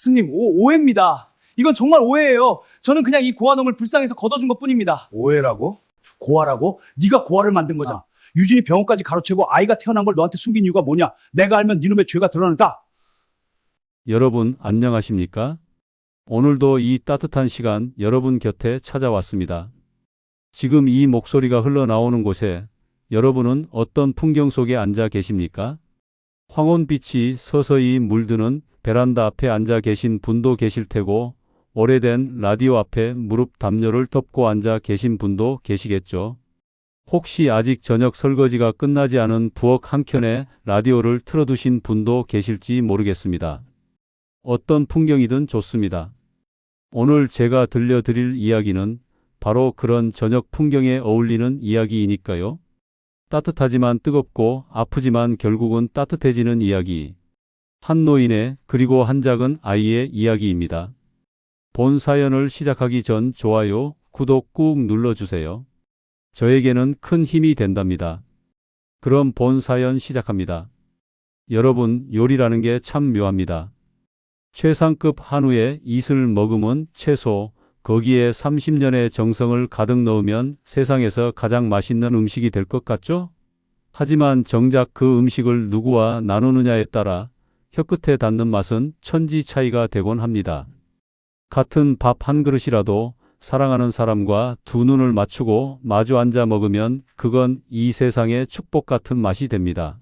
스님, 오해입니다. 이건 정말 오해예요. 저는 그냥 이 고아놈을 불쌍해서 걷어준 것뿐입니다. 오해라고? 고아라고? 네가 고아를 만든 거잖아. 유진이 병원까지 가로채고 아이가 태어난 걸 너한테 숨긴 이유가 뭐냐? 내가 알면 네 놈의 죄가 드러난다. 여러분 안녕하십니까? 오늘도 이 따뜻한 시간 여러분 곁에 찾아왔습니다. 지금 이 목소리가 흘러나오는 곳에 여러분은 어떤 풍경 속에 앉아 계십니까? 황혼빛이 서서히 물드는 베란다 앞에 앉아 계신 분도 계실 테고 오래된 라디오 앞에 무릎 담요를 덮고 앉아 계신 분도 계시겠죠. 혹시 아직 저녁 설거지가 끝나지 않은 부엌 한켠에 라디오를 틀어두신 분도 계실지 모르겠습니다. 어떤 풍경이든 좋습니다. 오늘 제가 들려드릴 이야기는 바로 그런 저녁 풍경에 어울리는 이야기이니까요. 따뜻하지만 뜨겁고 아프지만 결국은 따뜻해지는 이야기. 한 노인의 그리고 한 작은 아이의 이야기입니다. 본 사연을 시작하기 전 좋아요, 구독 꾹 눌러주세요. 저에게는 큰 힘이 된답니다. 그럼 본 사연 시작합니다. 여러분, 요리라는 게 참 묘합니다. 최상급 한우에 이슬 머금은 채소, 거기에 30년의 정성을 가득 넣으면 세상에서 가장 맛있는 음식이 될 것 같죠? 하지만 정작 그 음식을 누구와 나누느냐에 따라 혀끝에 닿는 맛은 천지 차이가 되곤 합니다. 같은 밥 한 그릇이라도 사랑하는 사람과 두 눈을 맞추고 마주 앉아 먹으면 그건 이 세상의 축복 같은 맛이 됩니다.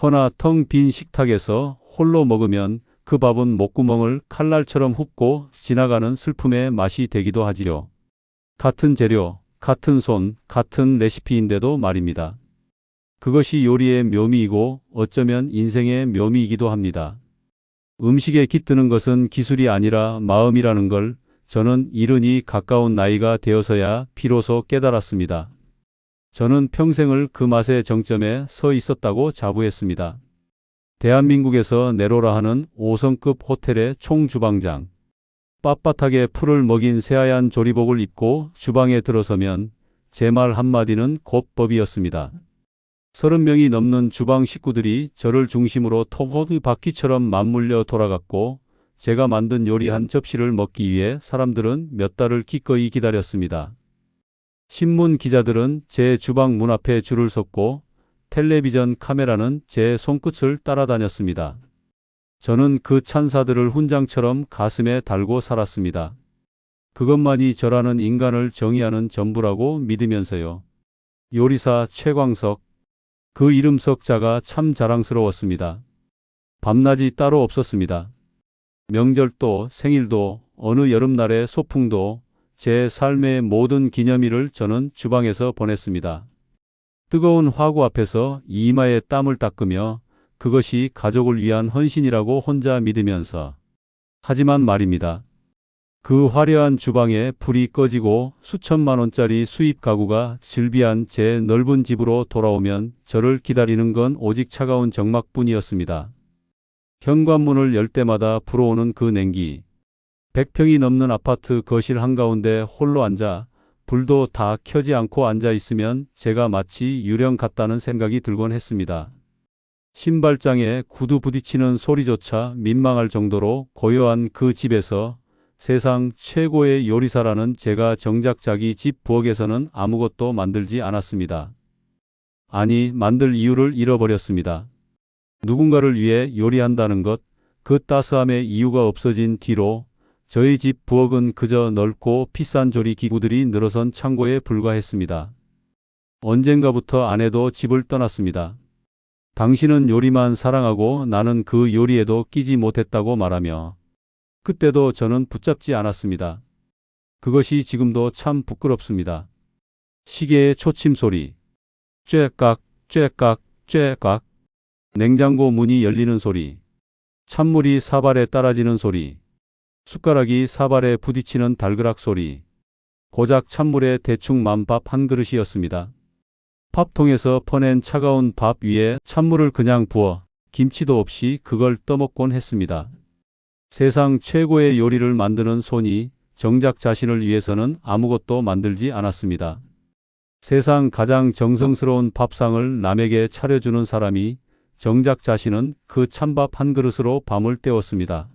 허나 텅 빈 식탁에서 홀로 먹으면 그 밥은 목구멍을 칼날처럼 훑고 지나가는 슬픔의 맛이 되기도 하지요. 같은 재료, 같은 손, 같은 레시피인데도 말입니다. 그것이 요리의 묘미이고 어쩌면 인생의 묘미이기도 합니다. 음식에 깃드는 것은 기술이 아니라 마음이라는 걸 저는 이른이 가까운 나이가 되어서야 비로소 깨달았습니다. 저는 평생을 그 맛의 정점에 서 있었다고 자부했습니다. 대한민국에서 내로라 하는 5성급 호텔의 총주방장. 빳빳하게 풀을 먹인 새하얀 조리복을 입고 주방에 들어서면 제 말 한마디는 곧 법이었습니다. 30명이 넘는 주방 식구들이 저를 중심으로 톱호드 바퀴처럼 맞물려 돌아갔고 제가 만든 요리 한 접시를 먹기 위해 사람들은 몇 달을 기꺼이 기다렸습니다. 신문 기자들은 제 주방 문 앞에 줄을 섰고 텔레비전 카메라는 제 손끝을 따라다녔습니다. 저는 그 찬사들을 훈장처럼 가슴에 달고 살았습니다. 그것만이 저라는 인간을 정의하는 전부라고 믿으면서요. 요리사 최광석. 그 이름 석자가 참 자랑스러웠습니다. 밤낮이 따로 없었습니다. 명절도 생일도 어느 여름날의 소풍도 제 삶의 모든 기념일을 저는 주방에서 보냈습니다. 뜨거운 화구 앞에서 이마에 땀을 닦으며 그것이 가족을 위한 헌신이라고 혼자 믿으면서. 하지만 말입니다. 그 화려한 주방에 불이 꺼지고 수천만 원짜리 수입 가구가 즐비한 제 넓은 집으로 돌아오면 저를 기다리는 건 오직 차가운 적막뿐이었습니다. 현관문을 열 때마다 불어오는 그 냉기. 100평이 넘는 아파트 거실 한가운데 홀로 앉아 불도 다 켜지 않고 앉아 있으면 제가 마치 유령 같다는 생각이 들곤 했습니다. 신발장에 구두 부딪히는 소리조차 민망할 정도로 고요한 그 집에서 세상 최고의 요리사라는 제가 정작 자기 집 부엌에서는 아무것도 만들지 않았습니다. 아니, 만들 이유를 잃어버렸습니다. 누군가를 위해 요리한다는 것, 그 따스함의 이유가 없어진 뒤로 저희 집 부엌은 그저 넓고 비싼 조리 기구들이 늘어선 창고에 불과했습니다. 언젠가부터 아내도 집을 떠났습니다. 당신은 요리만 사랑하고 나는 그 요리에도 끼지 못했다고 말하며 그때도 저는 붙잡지 않았습니다. 그것이 지금도 참 부끄럽습니다. 시계의 초침 소리. 쬐깍, 쬐깍, 쬐깍. 냉장고 문이 열리는 소리. 찬물이 사발에 따라지는 소리. 숟가락이 사발에 부딪히는 달그락 소리. 고작 찬물에 대충 만 밥 한 그릇이었습니다. 밥통에서 퍼낸 차가운 밥 위에 찬물을 그냥 부어 김치도 없이 그걸 떠먹곤 했습니다. 세상 최고의 요리를 만드는 손이 정작 자신을 위해서는 아무것도 만들지 않았습니다. 세상 가장 정성스러운 밥상을 남에게 차려주는 사람이 정작 자신은 그 찬밥 한 그릇으로 밤을 때웠습니다.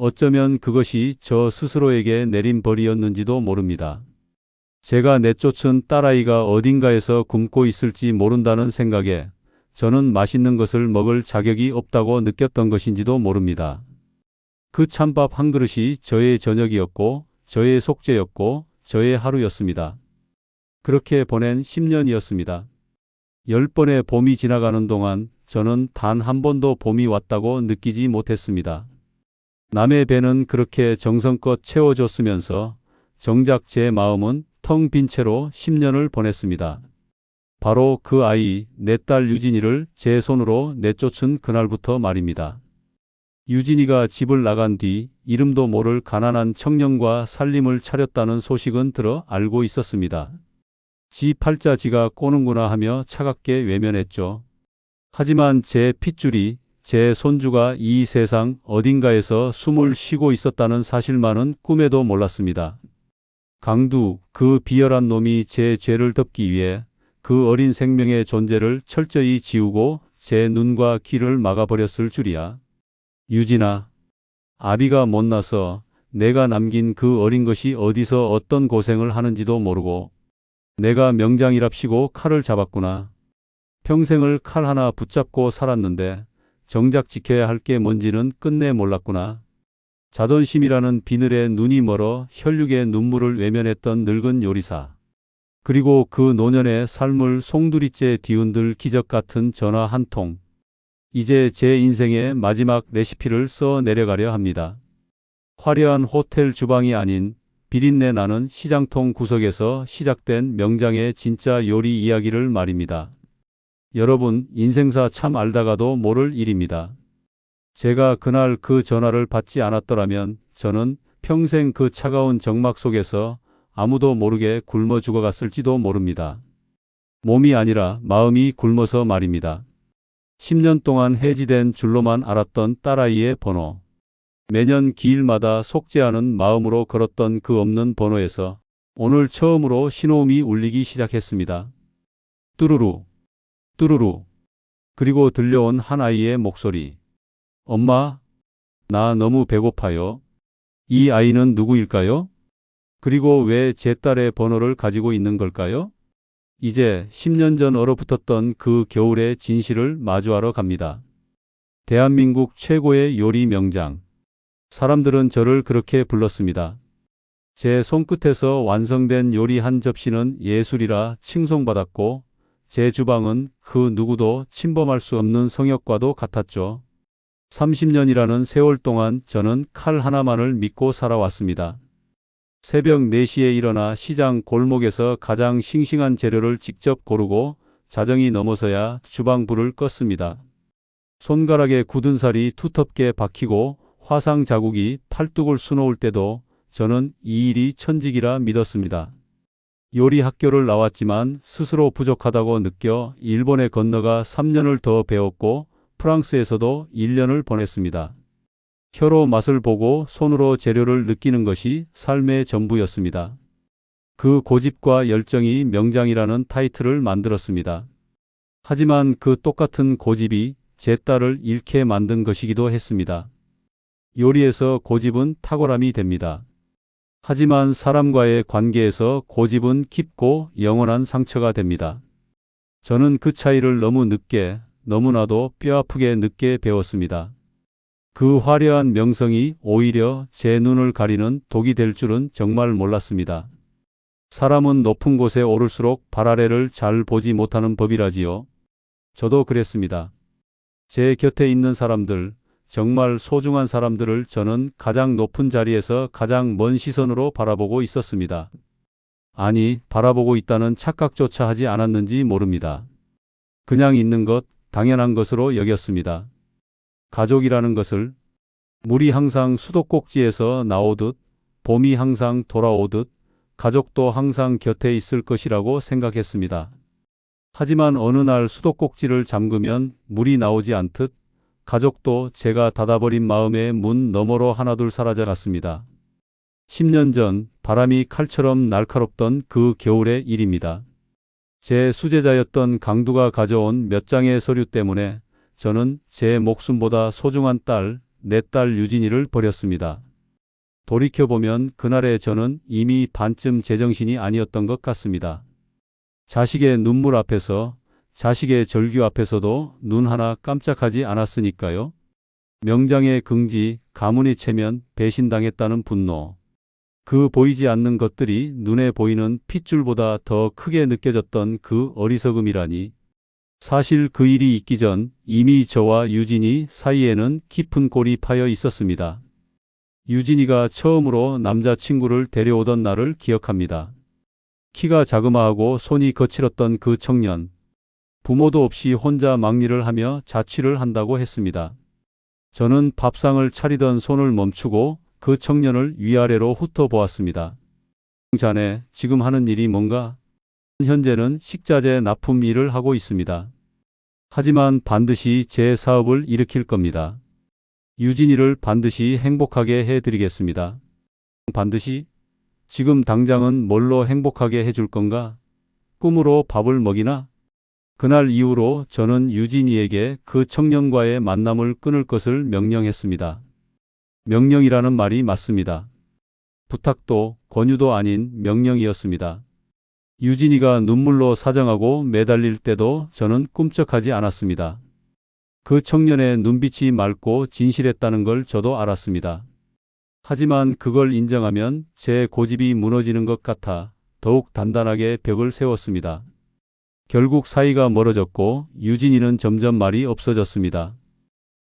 어쩌면 그것이 저 스스로에게 내린 벌이었는지도 모릅니다. 제가 내쫓은 딸아이가 어딘가에서 굶고 있을지 모른다는 생각에 저는 맛있는 것을 먹을 자격이 없다고 느꼈던 것인지도 모릅니다. 그 찬밥 한 그릇이 저의 저녁이었고, 저의 속죄였고, 저의 하루였습니다. 그렇게 보낸 10년이었습니다. 10번의 봄이 지나가는 동안 저는 단 한 번도 봄이 왔다고 느끼지 못했습니다. 남의 배는 그렇게 정성껏 채워줬으면서 정작 제 마음은 텅 빈 채로 10년을 보냈습니다. 바로 그 아이, 내 딸 유진이를 제 손으로 내쫓은 그날부터 말입니다. 유진이가 집을 나간 뒤 이름도 모를 가난한 청년과 살림을 차렸다는 소식은 들어 알고 있었습니다. 지 팔자 지가 꼬는구나 하며 차갑게 외면했죠. 하지만 제 핏줄이, 제 손주가 이 세상 어딘가에서 숨을 쉬고 있었다는 사실만은 꿈에도 몰랐습니다. 강두, 그 비열한 놈이 제 죄를 덮기 위해 그 어린 생명의 존재를 철저히 지우고 제 눈과 귀를 막아버렸을 줄이야. 유진아, 아비가 못나서 내가 남긴 그 어린 것이 어디서 어떤 고생을 하는지도 모르고 내가 명장이랍시고 칼을 잡았구나. 평생을 칼 하나 붙잡고 살았는데 정작 지켜야 할 게 뭔지는 끝내 몰랐구나. 자존심이라는 비늘에 눈이 멀어 혈육의 눈물을 외면했던 늙은 요리사. 그리고 그 노년의 삶을 송두리째 뒤흔들 기적 같은 전화 한 통. 이제 제 인생의 마지막 레시피를 써 내려가려 합니다. 화려한 호텔 주방이 아닌 비린내 나는 시장통 구석에서 시작된 명장의 진짜 요리 이야기를 말입니다. 여러분, 인생사 참 알다가도 모를 일입니다. 제가 그날 그 전화를 받지 않았더라면 저는 평생 그 차가운 정막 속에서 아무도 모르게 굶어 죽어갔을지도 모릅니다. 몸이 아니라 마음이 굶어서 말입니다. 10년 동안 해지된 줄로만 알았던 딸아이의 번호. 매년 기일마다 속죄하는 마음으로 걸었던 그 없는 번호에서 오늘 처음으로 신호음이 울리기 시작했습니다. 뚜루루, 뚜루루. 그리고 들려온 한 아이의 목소리. 엄마, 나 너무 배고파요. 이 아이는 누구일까요? 그리고 왜 제 딸의 번호를 가지고 있는 걸까요? 이제 10년 전 얼어붙었던 그 겨울의 진실을 마주하러 갑니다. 대한민국 최고의 요리 명장. 사람들은 저를 그렇게 불렀습니다. 제 손끝에서 완성된 요리 한 접시는 예술이라 칭송받았고 제 주방은 그 누구도 침범할 수 없는 성역과도 같았죠. 30년이라는 세월 동안 저는 칼 하나만을 믿고 살아왔습니다. 새벽 4시에 일어나 시장 골목에서 가장 싱싱한 재료를 직접 고르고 자정이 넘어서야 주방 불을 껐습니다. 손가락에 굳은 살이 두텁게 박히고 화상 자국이 팔뚝을 수놓을 때도 저는 이 일이 천직이라 믿었습니다. 요리 학교를 나왔지만 스스로 부족하다고 느껴 일본에 건너가 3년을 더 배웠고 프랑스에서도 1년을 보냈습니다. 혀로 맛을 보고 손으로 재료를 느끼는 것이 삶의 전부였습니다. 그 고집과 열정이 명장이라는 타이틀을 만들었습니다. 하지만 그 똑같은 고집이 제 딸을 잃게 만든 것이기도 했습니다. 요리에서 고집은 탁월함이 됩니다. 하지만 사람과의 관계에서 고집은 깊고 영원한 상처가 됩니다. 저는 그 차이를 너무 늦게, 너무나도 뼈아프게 늦게 배웠습니다. 그 화려한 명성이 오히려 제 눈을 가리는 독이 될 줄은 정말 몰랐습니다. 사람은 높은 곳에 오를수록 발 아래를 잘 보지 못하는 법이라지요. 저도 그랬습니다. 제 곁에 있는 사람들, 정말 소중한 사람들을 저는 가장 높은 자리에서 가장 먼 시선으로 바라보고 있었습니다. 아니, 바라보고 있다는 착각조차 하지 않았는지 모릅니다. 그냥 있는 것, 당연한 것으로 여겼습니다. 가족이라는 것을 물이 항상 수도꼭지에서 나오듯, 봄이 항상 돌아오듯, 가족도 항상 곁에 있을 것이라고 생각했습니다. 하지만 어느 날 수도꼭지를 잠그면 물이 나오지 않듯 가족도 제가 닫아버린 마음의 문 너머로 하나둘 사라져 갔습니다. 10년 전 바람이 칼처럼 날카롭던 그 겨울의 일입니다. 제 수제자였던 강두가 가져온 몇 장의 서류 때문에 저는 제 목숨보다 소중한 딸, 내 딸 유진이를 버렸습니다. 돌이켜보면 그날의 저는 이미 반쯤 제정신이 아니었던 것 같습니다. 자식의 눈물 앞에서, 자식의 절규 앞에서도 눈 하나 깜짝하지 않았으니까요. 명장의 긍지, 가문이 체면, 배신당했다는 분노. 그 보이지 않는 것들이 눈에 보이는 핏줄보다 더 크게 느껴졌던 그 어리석음이라니. 사실 그 일이 있기 전 이미 저와 유진이 사이에는 깊은 골이 파여 있었습니다. 유진이가 처음으로 남자친구를 데려오던 날을 기억합니다. 키가 자그마하고 손이 거칠었던 그 청년. 부모도 없이 혼자 막일을 하며 자취를 한다고 했습니다. 저는 밥상을 차리던 손을 멈추고 그 청년을 위아래로 훑어보았습니다. 자네, 지금 하는 일이 뭔가? 현재는 식자재 납품 일을 하고 있습니다. 하지만 반드시 제 사업을 일으킬 겁니다. 유진이를 반드시 행복하게 해드리겠습니다. 반드시? 지금 당장은 뭘로 행복하게 해줄 건가? 꿈으로 밥을 먹이나? 그날 이후로 저는 유진이에게 그 청년과의 만남을 끊을 것을 명령했습니다. 명령이라는 말이 맞습니다. 부탁도 권유도 아닌 명령이었습니다. 유진이가 눈물로 사정하고 매달릴 때도 저는 꿈쩍하지 않았습니다. 그 청년의 눈빛이 맑고 진실했다는 걸 저도 알았습니다. 하지만 그걸 인정하면 제 고집이 무너지는 것 같아 더욱 단단하게 벽을 세웠습니다. 결국 사이가 멀어졌고 유진이는 점점 말이 없어졌습니다.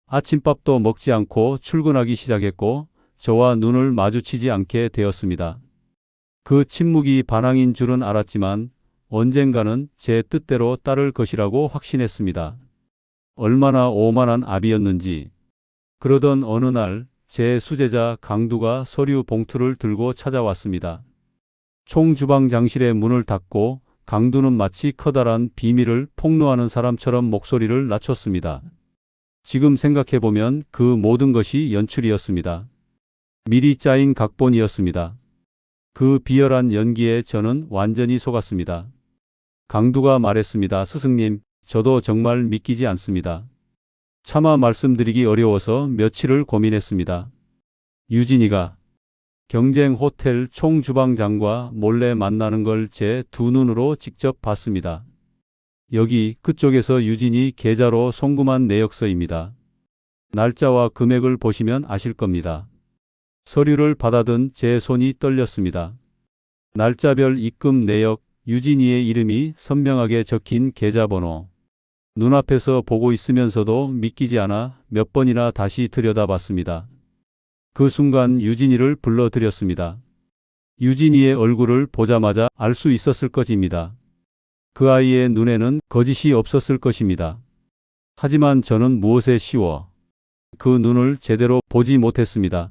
아침밥도 먹지 않고 출근하기 시작했고 저와 눈을 마주치지 않게 되었습니다. 그 침묵이 반항인 줄은 알았지만 언젠가는 제 뜻대로 따를 것이라고 확신했습니다. 얼마나 오만한 아비였는지. 그러던 어느 날 제 수제자 강두가 서류 봉투를 들고 찾아왔습니다. 총주방장실의 문을 닫고 강두는 마치 커다란 비밀을 폭로하는 사람처럼 목소리를 낮췄습니다. 지금 생각해보면 그 모든 것이 연출이었습니다. 미리 짜인 각본이었습니다. 그 비열한 연기에 저는 완전히 속았습니다. 강두가 말했습니다. 스승님, 저도 정말 믿기지 않습니다. 차마 말씀드리기 어려워서 며칠을 고민했습니다. 유진이가 경쟁 호텔 총주방장과 몰래 만나는 걸 제 두 눈으로 직접 봤습니다. 여기 그쪽에서 유진이 계좌로 송금한 내역서입니다. 날짜와 금액을 보시면 아실 겁니다. 서류를 받아든 제 손이 떨렸습니다. 날짜별 입금 내역, 유진이의 이름이 선명하게 적힌 계좌번호. 눈앞에서 보고 있으면서도 믿기지 않아 몇 번이나 다시 들여다봤습니다. 그 순간 유진이를 불러들였습니다. 유진이의 얼굴을 보자마자 알 수 있었을 것입니다. 그 아이의 눈에는 거짓이 없었을 것입니다. 하지만 저는 무엇에 씌워 그 눈을 제대로 보지 못했습니다.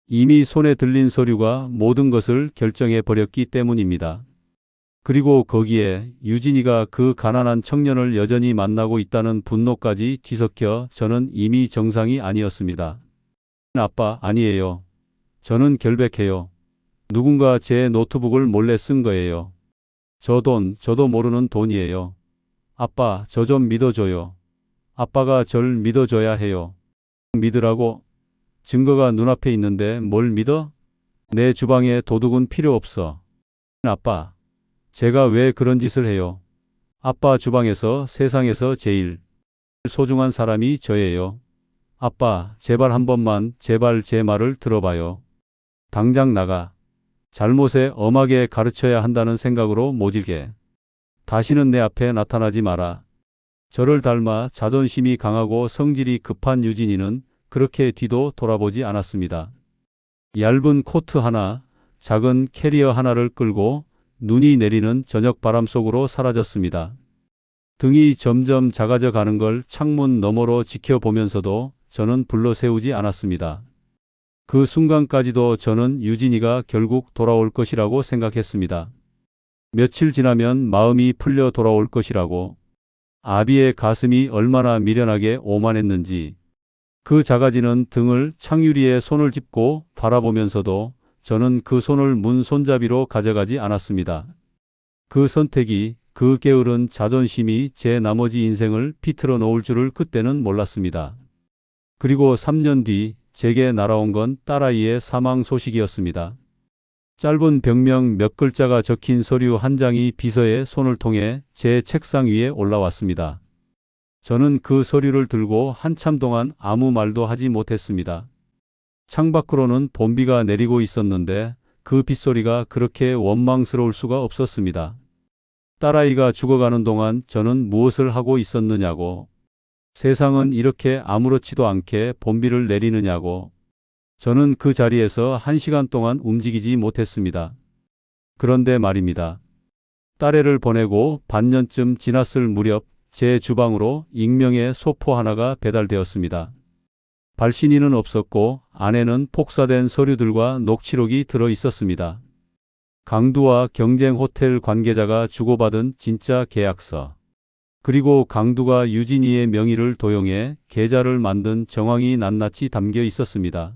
이미 손에 들린 서류가 모든 것을 결정해 버렸기 때문입니다. 그리고 거기에 유진이가 그 가난한 청년을 여전히 만나고 있다는 분노까지 뒤섞여 저는 이미 정상이 아니었습니다. 아빠, 아니에요. 저는 결백해요. 누군가 제 노트북을 몰래 쓴 거예요. 저 돈, 저도 모르는 돈이에요. 아빠, 저 좀 믿어줘요. 아빠가 절 믿어줘야 해요. 믿으라고? 증거가 눈앞에 있는데 뭘 믿어? 내 주방에 도둑은 필요 없어. 아빠, 제가 왜 그런 짓을 해요? 아빠 주방에서 세상에서 제일 소중한 사람이 저예요. 아빠, 제발 한 번만, 제발 제 말을 들어봐요. 당장 나가. 잘못에 엄하게 가르쳐야 한다는 생각으로 모질게. 다시는 내 앞에 나타나지 마라. 저를 닮아 자존심이 강하고 성질이 급한 유진이는 그렇게 뒤도 돌아보지 않았습니다. 얇은 코트 하나, 작은 캐리어 하나를 끌고 눈이 내리는 저녁 바람 속으로 사라졌습니다. 등이 점점 작아져 가는 걸 창문 너머로 지켜보면서도 저는 불러세우지 않았습니다. 그 순간까지도 저는 유진이가 결국 돌아올 것이라고 생각했습니다. 며칠 지나면 마음이 풀려 돌아올 것이라고. 아비의 가슴이 얼마나 미련하게 오만했는지. 그 작아지는 등을 창유리에 손을 짚고 바라보면서도 저는 그 손을 문 손잡이로 가져가지 않았습니다. 그 선택이, 그 게으른 자존심이 제 나머지 인생을 비틀어 놓을 줄을 그때는 몰랐습니다. 그리고 3년 뒤 제게 날아온 건 딸아이의 사망 소식이었습니다. 짧은 병명 몇 글자가 적힌 서류 한 장이 비서의 손을 통해 제 책상 위에 올라왔습니다. 저는 그 서류를 들고 한참 동안 아무 말도 하지 못했습니다. 창밖으로는 봄비가 내리고 있었는데 그 빗소리가 그렇게 원망스러울 수가 없었습니다. 딸아이가 죽어가는 동안 저는 무엇을 하고 있었느냐고, 세상은 이렇게 아무렇지도 않게 봄비를 내리느냐고. 저는 그 자리에서 1시간 동안 움직이지 못했습니다. 그런데 말입니다. 딸애를 보내고 반년쯤 지났을 무렵 제 주방으로 익명의 소포 하나가 배달되었습니다. 발신인은 없었고 안에는 폭사된 서류들과 녹취록이 들어 있었습니다. 강두와 경쟁 호텔 관계자가 주고받은 진짜 계약서. 그리고 강두가 유진이의 명의를 도용해 계좌를 만든 정황이 낱낱이 담겨 있었습니다.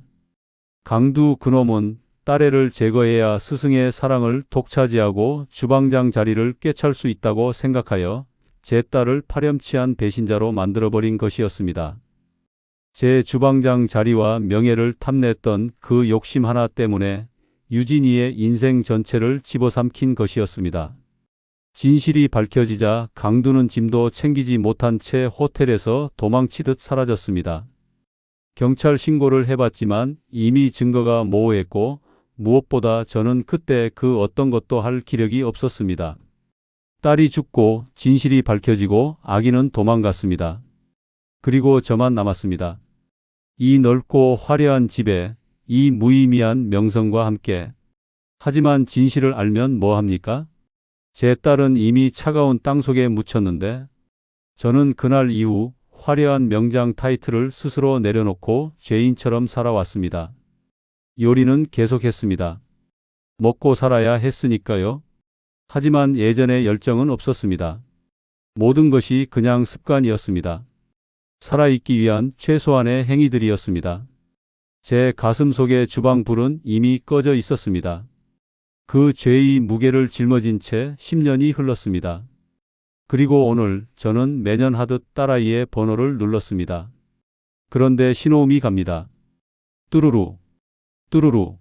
강두 그놈은 딸애를 제거해야 스승의 사랑을 독차지하고 주방장 자리를 꿰찰 수 있다고 생각하여 제 딸을 파렴치한 배신자로 만들어버린 것이었습니다. 제 주방장 자리와 명예를 탐냈던 그 욕심 하나 때문에 유진이의 인생 전체를 집어삼킨 것이었습니다. 진실이 밝혀지자 강두는 짐도 챙기지 못한 채 호텔에서 도망치듯 사라졌습니다. 경찰 신고를 해봤지만 이미 증거가 모호했고 무엇보다 저는 그때 그 어떤 것도 할 기력이 없었습니다. 딸이 죽고 진실이 밝혀지고 아기는 도망갔습니다. 그리고 저만 남았습니다. 이 넓고 화려한 집에 이 무의미한 명성과 함께. 하지만 진실을 알면 뭐합니까? 제 딸은 이미 차가운 땅속에 묻혔는데 저는 그날 이후 화려한 명장 타이틀을 스스로 내려놓고 죄인처럼 살아왔습니다. 요리는 계속했습니다. 먹고 살아야 했으니까요. 하지만 예전의 열정은 없었습니다. 모든 것이 그냥 습관이었습니다. 살아있기 위한 최소한의 행위들이었습니다. 제 가슴 속의 주방불은 이미 꺼져 있었습니다. 그 죄의 무게를 짊어진 채 10년이 흘렀습니다. 그리고 오늘 저는 매년 하듯 딸아이의 번호를 눌렀습니다. 그런데 신호음이 갑니다. 뚜루루, 뚜루루,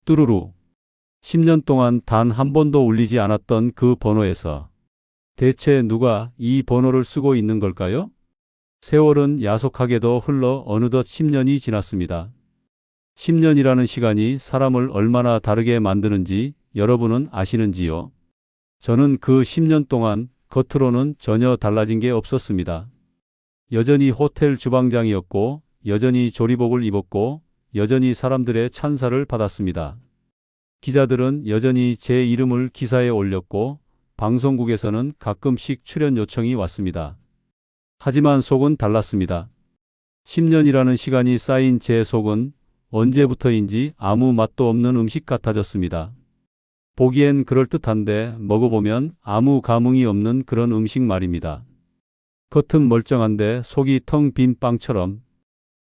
뚜루루. 10년 동안 단 한 번도 울리지 않았던 그 번호에서 대체 누가 이 번호를 쓰고 있는 걸까요? 세월은 야속하게도 흘러 어느덧 10년이 지났습니다. 10년이라는 시간이 사람을 얼마나 다르게 만드는지 여러분은 아시는지요? 저는 그 10년 동안 겉으로는 전혀 달라진 게 없었습니다. 여전히 호텔 주방장이었고, 여전히 조리복을 입었고, 여전히 사람들의 찬사를 받았습니다. 기자들은 여전히 제 이름을 기사에 올렸고, 방송국에서는 가끔씩 출연 요청이 왔습니다. 하지만 속은 달랐습니다. 10년이라는 시간이 쌓인 제 속은 언제부터인지 아무 맛도 없는 음식 같아졌습니다. 보기엔 그럴듯한데 먹어보면 아무 감흥이 없는 그런 음식 말입니다. 겉은 멀쩡한데 속이 텅 빈 빵처럼.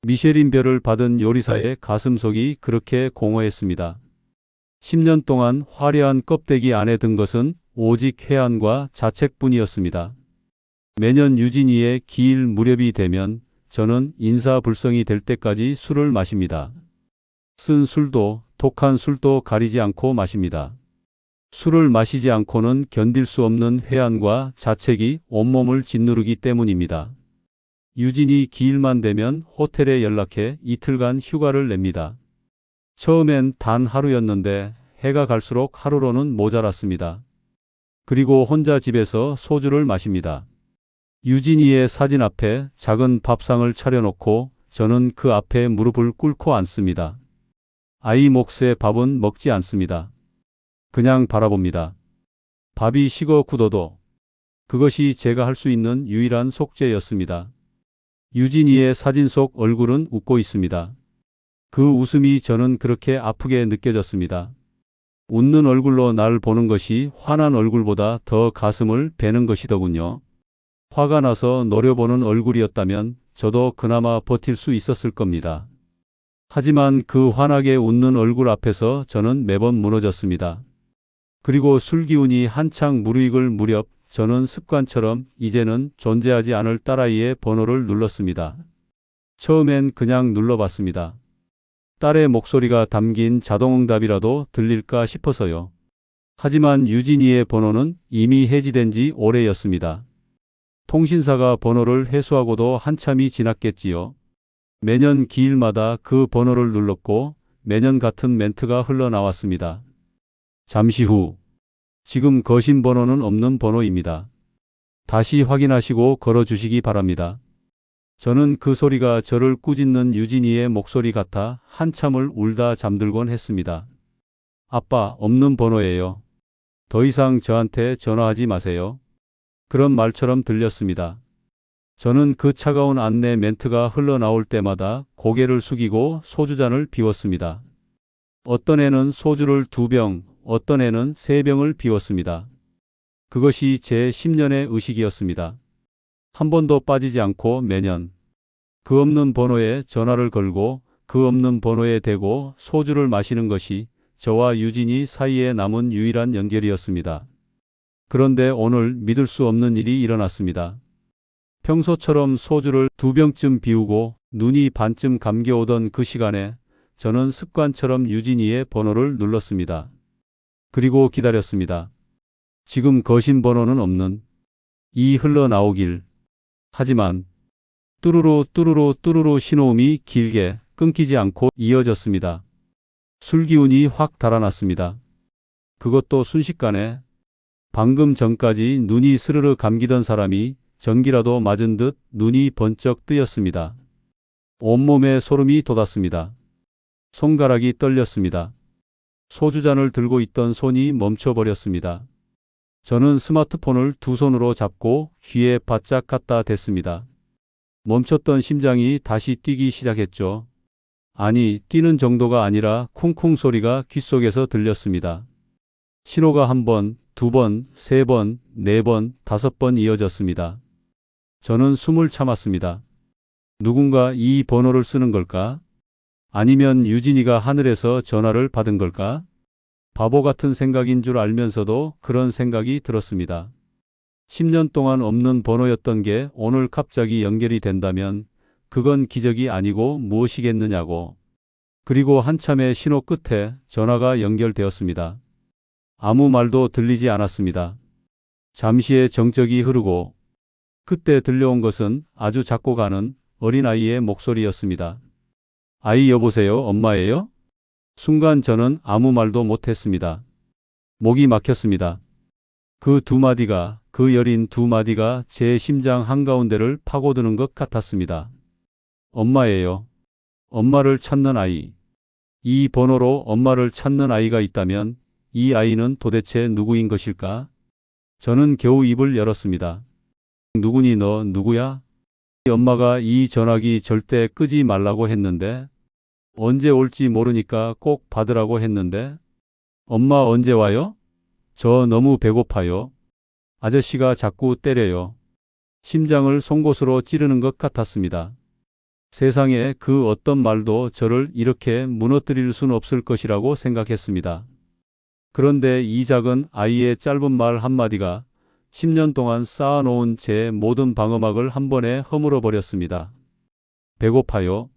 미쉐린별을 받은 요리사의 가슴속이 그렇게 공허했습니다. 10년 동안 화려한 껍데기 안에 든 것은 오직 해안과 자책뿐이었습니다. 매년 유진이의 기일 무렵이 되면 저는 인사불성이 될 때까지 술을 마십니다. 쓴 술도 독한 술도 가리지 않고 마십니다. 술을 마시지 않고는 견딜 수 없는 회한과 자책이 온몸을 짓누르기 때문입니다. 유진이 기일만 되면 호텔에 연락해 이틀간 휴가를 냅니다. 처음엔 단 하루였는데 해가 갈수록 하루로는 모자랐습니다. 그리고 혼자 집에서 소주를 마십니다. 유진이의 사진 앞에 작은 밥상을 차려놓고 저는 그 앞에 무릎을 꿇고 앉습니다. 아이 몫의 밥은 먹지 않습니다. 그냥 바라봅니다. 밥이 식어 굳어도. 그것이 제가 할 수 있는 유일한 속죄였습니다. 유진이의 사진 속 얼굴은 웃고 있습니다. 그 웃음이 저는 그렇게 아프게 느껴졌습니다. 웃는 얼굴로 날 보는 것이 화난 얼굴보다 더 가슴을 베는 것이더군요. 화가 나서 노려보는 얼굴이었다면 저도 그나마 버틸 수 있었을 겁니다. 하지만 그 환하게 웃는 얼굴 앞에서 저는 매번 무너졌습니다. 그리고 술기운이 한창 무르익을 무렵 저는 습관처럼 이제는 존재하지 않을 딸아이의 번호를 눌렀습니다. 처음엔 그냥 눌러봤습니다. 딸의 목소리가 담긴 자동응답이라도 들릴까 싶어서요. 하지만 유진이의 번호는 이미 해지된 지 오래였습니다. 통신사가 번호를 회수하고도 한참이 지났겠지요. 매년 기일마다 그 번호를 눌렀고 매년 같은 멘트가 흘러나왔습니다. 잠시 후, 지금 거신 번호는 없는 번호입니다. 다시 확인하시고 걸어주시기 바랍니다. 저는 그 소리가 저를 꾸짖는 유진이의 목소리 같아 한참을 울다 잠들곤 했습니다. 아빠, 없는 번호예요. 더 이상 저한테 전화하지 마세요. 그런 말처럼 들렸습니다. 저는 그 차가운 안내 멘트가 흘러나올 때마다 고개를 숙이고 소주잔을 비웠습니다. 어떤 애는 소주를 2병, 어떤 애는 3병을 비웠습니다. 그것이 제 10년의 의식이었습니다. 한 번도 빠지지 않고 매년 그 없는 번호에 전화를 걸고 그 없는 번호에 대고 소주를 마시는 것이 저와 유진이 사이에 남은 유일한 연결이었습니다. 그런데 오늘 믿을 수 없는 일이 일어났습니다. 평소처럼 소주를 2병쯤 비우고 눈이 반쯤 감겨오던 그 시간에 저는 습관처럼 유진이의 번호를 눌렀습니다. 그리고 기다렸습니다. 지금 거신 번호는 없는 이 흘러나오길. 하지만 뚜루루 뚜루루 뚜루루 신호음이 길게 끊기지 않고 이어졌습니다. 술기운이 확 달아났습니다. 그것도 순식간에 방금 전까지 눈이 스르르 감기던 사람이 전기라도 맞은 듯 눈이 번쩍 뜨였습니다. 온몸에 소름이 돋았습니다. 손가락이 떨렸습니다. 소주잔을 들고 있던 손이 멈춰버렸습니다. 저는 스마트폰을 2손으로 잡고 귀에 바짝 갖다 댔습니다. 멈췄던 심장이 다시 뛰기 시작했죠. 아니, 뛰는 정도가 아니라 쿵쿵 소리가 귓속에서 들렸습니다. 신호가 1번, 2번, 3번, 4번, 5번 이어졌습니다. 저는 숨을 참았습니다. 누군가 이 번호를 쓰는 걸까? 아니면 유진이가 하늘에서 전화를 받은 걸까? 바보 같은 생각인 줄 알면서도 그런 생각이 들었습니다. 10년 동안 없는 번호였던 게 오늘 갑자기 연결이 된다면 그건 기적이 아니고 무엇이겠느냐고. 그리고 한참의 신호 끝에 전화가 연결되었습니다. 아무 말도 들리지 않았습니다. 잠시의 정적이 흐르고 그때 들려온 것은 아주 작고 가는 어린아이의 목소리였습니다. 아이 여보세요, 엄마예요? 순간 저는 아무 말도 못했습니다. 목이 막혔습니다. 그 2마디가, 그 여린 2마디가 제 심장 한가운데를 파고드는 것 같았습니다. 엄마예요. 엄마를 찾는 아이. 이 번호로 엄마를 찾는 아이가 있다면 이 아이는 도대체 누구인 것일까? 저는 겨우 입을 열었습니다. 누구니 너 누구야? 엄마가 이 전화기 절대 끄지 말라고 했는데 언제 올지 모르니까 꼭 받으라고 했는데 엄마 언제 와요? 저 너무 배고파요. 아저씨가 자꾸 때려요. 심장을 송곳으로 찌르는 것 같았습니다. 세상에 그 어떤 말도 저를 이렇게 무너뜨릴 순 없을 것이라고 생각했습니다. 그런데 이 작은 아이의 짧은 말 한마디가 10년 동안 쌓아놓은 제 모든 방어막을 한 번에 허물어 버렸습니다. 배고파요.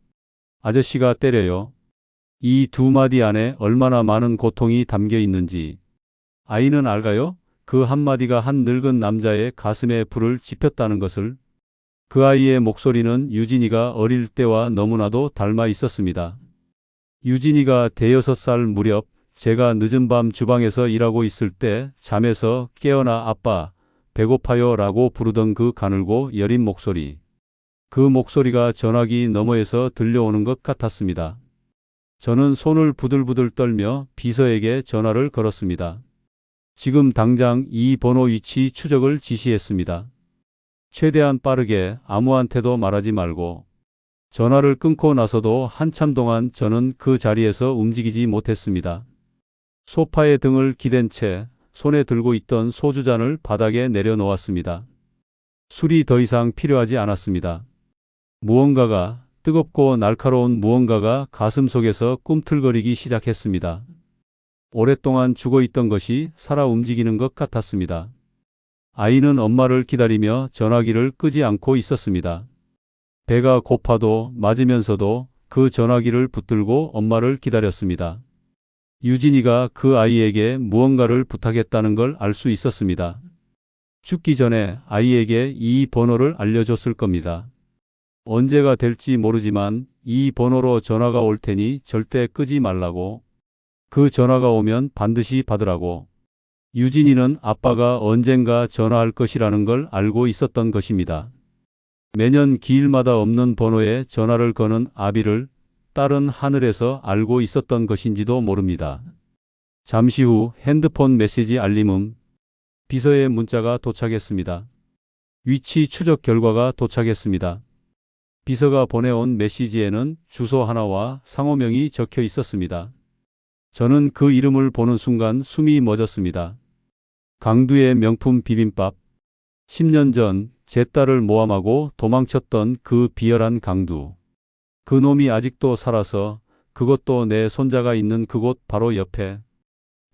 아저씨가 때려요. 이 2마디 안에 얼마나 많은 고통이 담겨 있는지 아이는 알까요? 그 한마디가 한 늙은 남자의 가슴에 불을 지폈다는 것을. 그 아이의 목소리는 유진이가 어릴 때와 너무나도 닮아 있었습니다. 유진이가 5살 무렵 제가 늦은 밤 주방에서 일하고 있을 때 잠에서 깨어나 아빠 배고파요 라고 부르던 그 가늘고 여린 목소리. 그 목소리가 전화기 너머에서 들려오는 것 같았습니다. 저는 손을 부들부들 떨며 비서에게 전화를 걸었습니다. 지금 당장 이 번호 위치 추적을 지시했습니다. 최대한 빠르게 아무한테도 말하지 말고. 전화를 끊고 나서도 한참 동안 저는 그 자리에서 움직이지 못했습니다. 소파에 등을 기댄 채 손에 들고 있던 소주잔을 바닥에 내려놓았습니다. 술이 더 이상 필요하지 않았습니다. 무언가가, 뜨겁고 날카로운 무언가가 가슴속에서 꿈틀거리기 시작했습니다. 오랫동안 죽어있던 것이 살아 움직이는 것 같았습니다. 아이는 엄마를 기다리며 전화기를 끄지 않고 있었습니다. 배가 고파도 맞으면서도 그 전화기를 붙들고 엄마를 기다렸습니다. 유진이가 그 아이에게 무언가를 부탁했다는 걸 알 수 있었습니다. 죽기 전에 아이에게 이 번호를 알려줬을 겁니다. 언제가 될지 모르지만 이 번호로 전화가 올 테니 절대 끄지 말라고. 그 전화가 오면 반드시 받으라고. 유진이는 아빠가 언젠가 전화할 것이라는 걸 알고 있었던 것입니다. 매년 기일마다 없는 번호에 전화를 거는 아비를 딸은 하늘에서 알고 있었던 것인지도 모릅니다. 잠시 후 핸드폰 메시지 알림음. 비서의 문자가 도착했습니다. 위치 추적 결과가 도착했습니다. 비서가 보내온 메시지에는 주소 하나와 상호명이 적혀 있었습니다. 저는 그 이름을 보는 순간 숨이 멎었습니다. 강두의 명품 비빔밥. 10년 전 제 딸을 모함하고 도망쳤던 그 비열한 강두. 그 놈이 아직도 살아서, 그것도 내 손자가 있는 그곳 바로 옆에.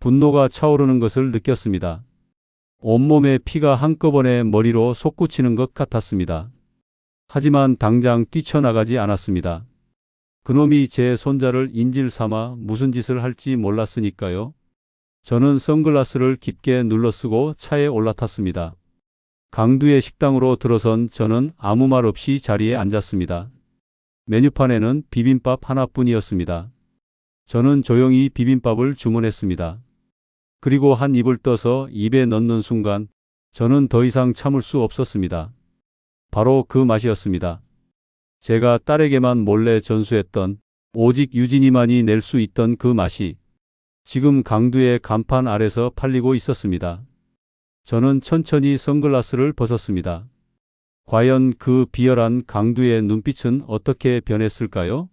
분노가 차오르는 것을 느꼈습니다. 온몸에 피가 한꺼번에 머리로 솟구치는 것 같았습니다. 하지만 당장 뛰쳐나가지 않았습니다. 그놈이 제 손자를 인질 삼아 무슨 짓을 할지 몰랐으니까요. 저는 선글라스를 깊게 눌러쓰고 차에 올라탔습니다. 강두의 식당으로 들어선 저는 아무 말 없이 자리에 앉았습니다. 메뉴판에는 비빔밥 하나뿐이었습니다. 저는 조용히 비빔밥을 주문했습니다. 그리고 한 입을 떠서 입에 넣는 순간 저는 더 이상 참을 수 없었습니다. 바로 그 맛이었습니다. 제가 딸에게만 몰래 전수했던, 오직 유진이만이 낼 수 있던 그 맛이 지금 강두의 간판 아래서 팔리고 있었습니다. 저는 천천히 선글라스를 벗었습니다. 과연 그 비열한 강두의 눈빛은 어떻게 변했을까요?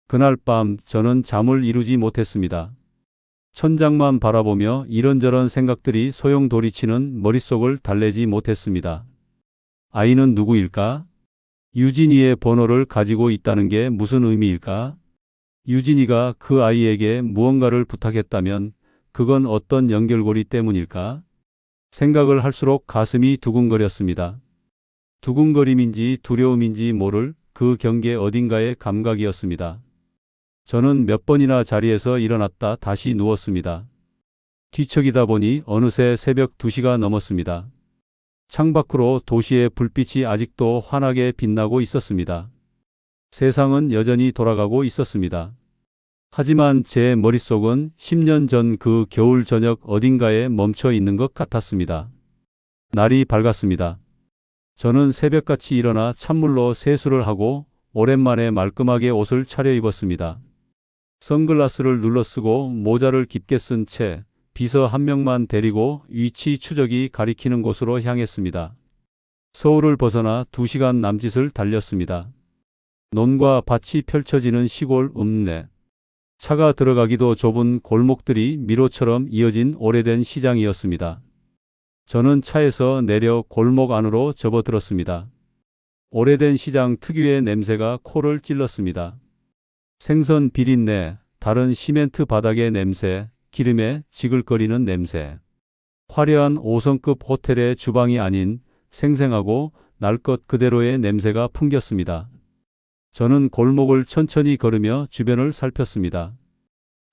그날 밤 저는 잠을 이루지 못했습니다. 천장만 바라보며 이런저런 생각들이 소용돌이치는 머릿속을 달래지 못했습니다. 아이는 누구일까? 유진이의 번호를 가지고 있다는 게 무슨 의미일까? 유진이가 그 아이에게 무언가를 부탁했다면 그건 어떤 연결고리 때문일까? 생각을 할수록 가슴이 두근거렸습니다. 두근거림인지 두려움인지 모를 그 경계 어딘가의 감각이었습니다. 저는 몇 번이나 자리에서 일어났다 다시 누웠습니다. 뒤척이다 보니 어느새 새벽 2시가 넘었습니다. 창밖으로 도시의 불빛이 아직도 환하게 빛나고 있었습니다. 세상은 여전히 돌아가고 있었습니다. 하지만 제 머릿속은 10년 전 그 겨울 저녁 어딘가에 멈춰 있는 것 같았습니다. 날이 밝았습니다. 저는 새벽같이 일어나 찬물로 세수를 하고 오랜만에 말끔하게 옷을 차려입었습니다. 선글라스를 눌러쓰고 모자를 깊게 쓴 채 비서 한 명만 데리고 위치 추적이 가리키는 곳으로 향했습니다. 서울을 벗어나 2시간 남짓을 달렸습니다. 논과 밭이 펼쳐지는 시골 읍내. 차가 들어가기도 좁은 골목들이 미로처럼 이어진 오래된 시장이었습니다. 저는 차에서 내려 골목 안으로 접어들었습니다. 오래된 시장 특유의 냄새가 코를 찔렀습니다. 생선 비린내, 다른 시멘트 바닥의 냄새, 기름에 지글거리는 냄새. 화려한 5성급 호텔의 주방이 아닌 생생하고 날 것 그대로의 냄새가 풍겼습니다. 저는 골목을 천천히 걸으며 주변을 살폈습니다.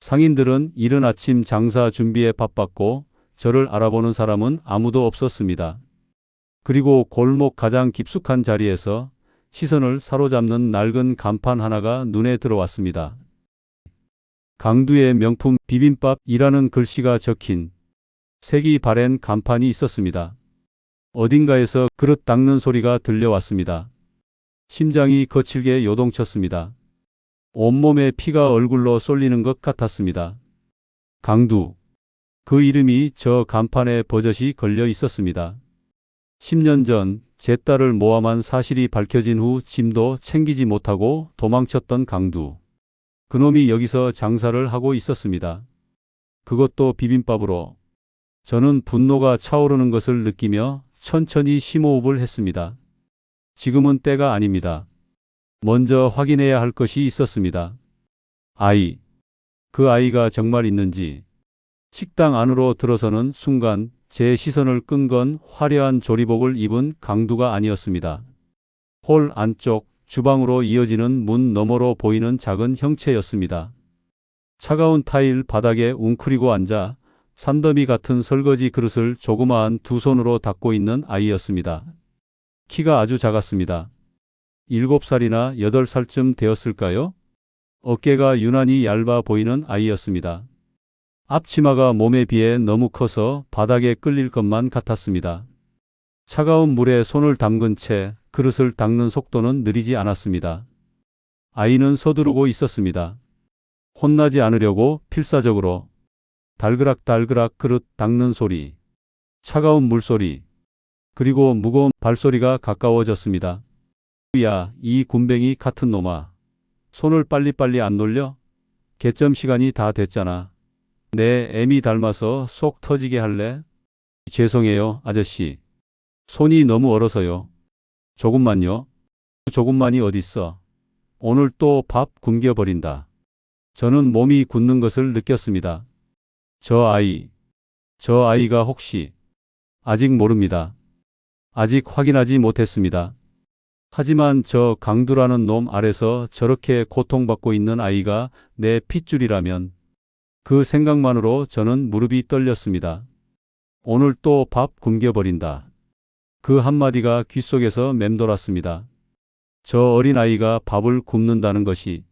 상인들은 이른 아침 장사 준비에 바빴고 저를 알아보는 사람은 아무도 없었습니다. 그리고 골목 가장 깊숙한 자리에서 시선을 사로잡는 낡은 간판 하나가 눈에 들어왔습니다. 강두의 명품 비빔밥이라는 글씨가 적힌 색이 바랜 간판이 있었습니다. 어딘가에서 그릇 닦는 소리가 들려왔습니다. 심장이 거칠게 요동쳤습니다. 온몸에 피가 얼굴로 쏠리는 것 같았습니다. 강두. 그 이름이 저 간판에 버젓이 걸려 있었습니다. 10년 전 제 딸을 모함한 사실이 밝혀진 후 짐도 챙기지 못하고 도망쳤던 강두. 그놈이 여기서 장사를 하고 있었습니다. 그것도 비빔밥으로. 저는 분노가 차오르는 것을 느끼며 천천히 심호흡을 했습니다. 지금은 때가 아닙니다. 먼저 확인해야 할 것이 있었습니다. 아이. 그 아이가 정말 있는지. 식당 안으로 들어서는 순간 제 시선을 끈 건 화려한 조리복을 입은 강두가 아니었습니다. 홀 안쪽 주방으로 이어지는 문 너머로 보이는 작은 형체였습니다. 차가운 타일 바닥에 웅크리고 앉아 산더미 같은 설거지 그릇을 조그마한 두 손으로 닦고 있는 아이였습니다. 키가 아주 작았습니다. 7살이나 8살쯤 되었을까요? 어깨가 유난히 얇아 보이는 아이였습니다. 앞치마가 몸에 비해 너무 커서 바닥에 끌릴 것만 같았습니다. 차가운 물에 손을 담근 채 그릇을 닦는 속도는 느리지 않았습니다. 아이는 서두르고 있었습니다. 혼나지 않으려고 필사적으로 달그락달그락 그릇 닦는 소리, 차가운 물소리, 그리고 무거운 발소리가 가까워졌습니다. 야, 이 군뱅이 같은 놈아. 손을 빨리빨리 안 놀려? 개점 시간이 다 됐잖아. 내 애미 닮아서 속 터지게 할래? 죄송해요, 아저씨. 손이 너무 얼어서요. 조금만요. 조금만이 어딨어. 오늘 또 밥 굶겨버린다. 저는 몸이 굳는 것을 느꼈습니다. 저 아이가 혹시 아직 모릅니다. 아직 확인하지 못했습니다. 하지만 저 강두라는 놈 아래서 저렇게 고통받고 있는 아이가 내 핏줄이라면 그 생각만으로 저는 무릎이 떨렸습니다. 오늘 또 밥 굶겨버린다. 그 한마디가 귓속에서 맴돌았습니다. 저 어린아이가 밥을 굶는다는 것이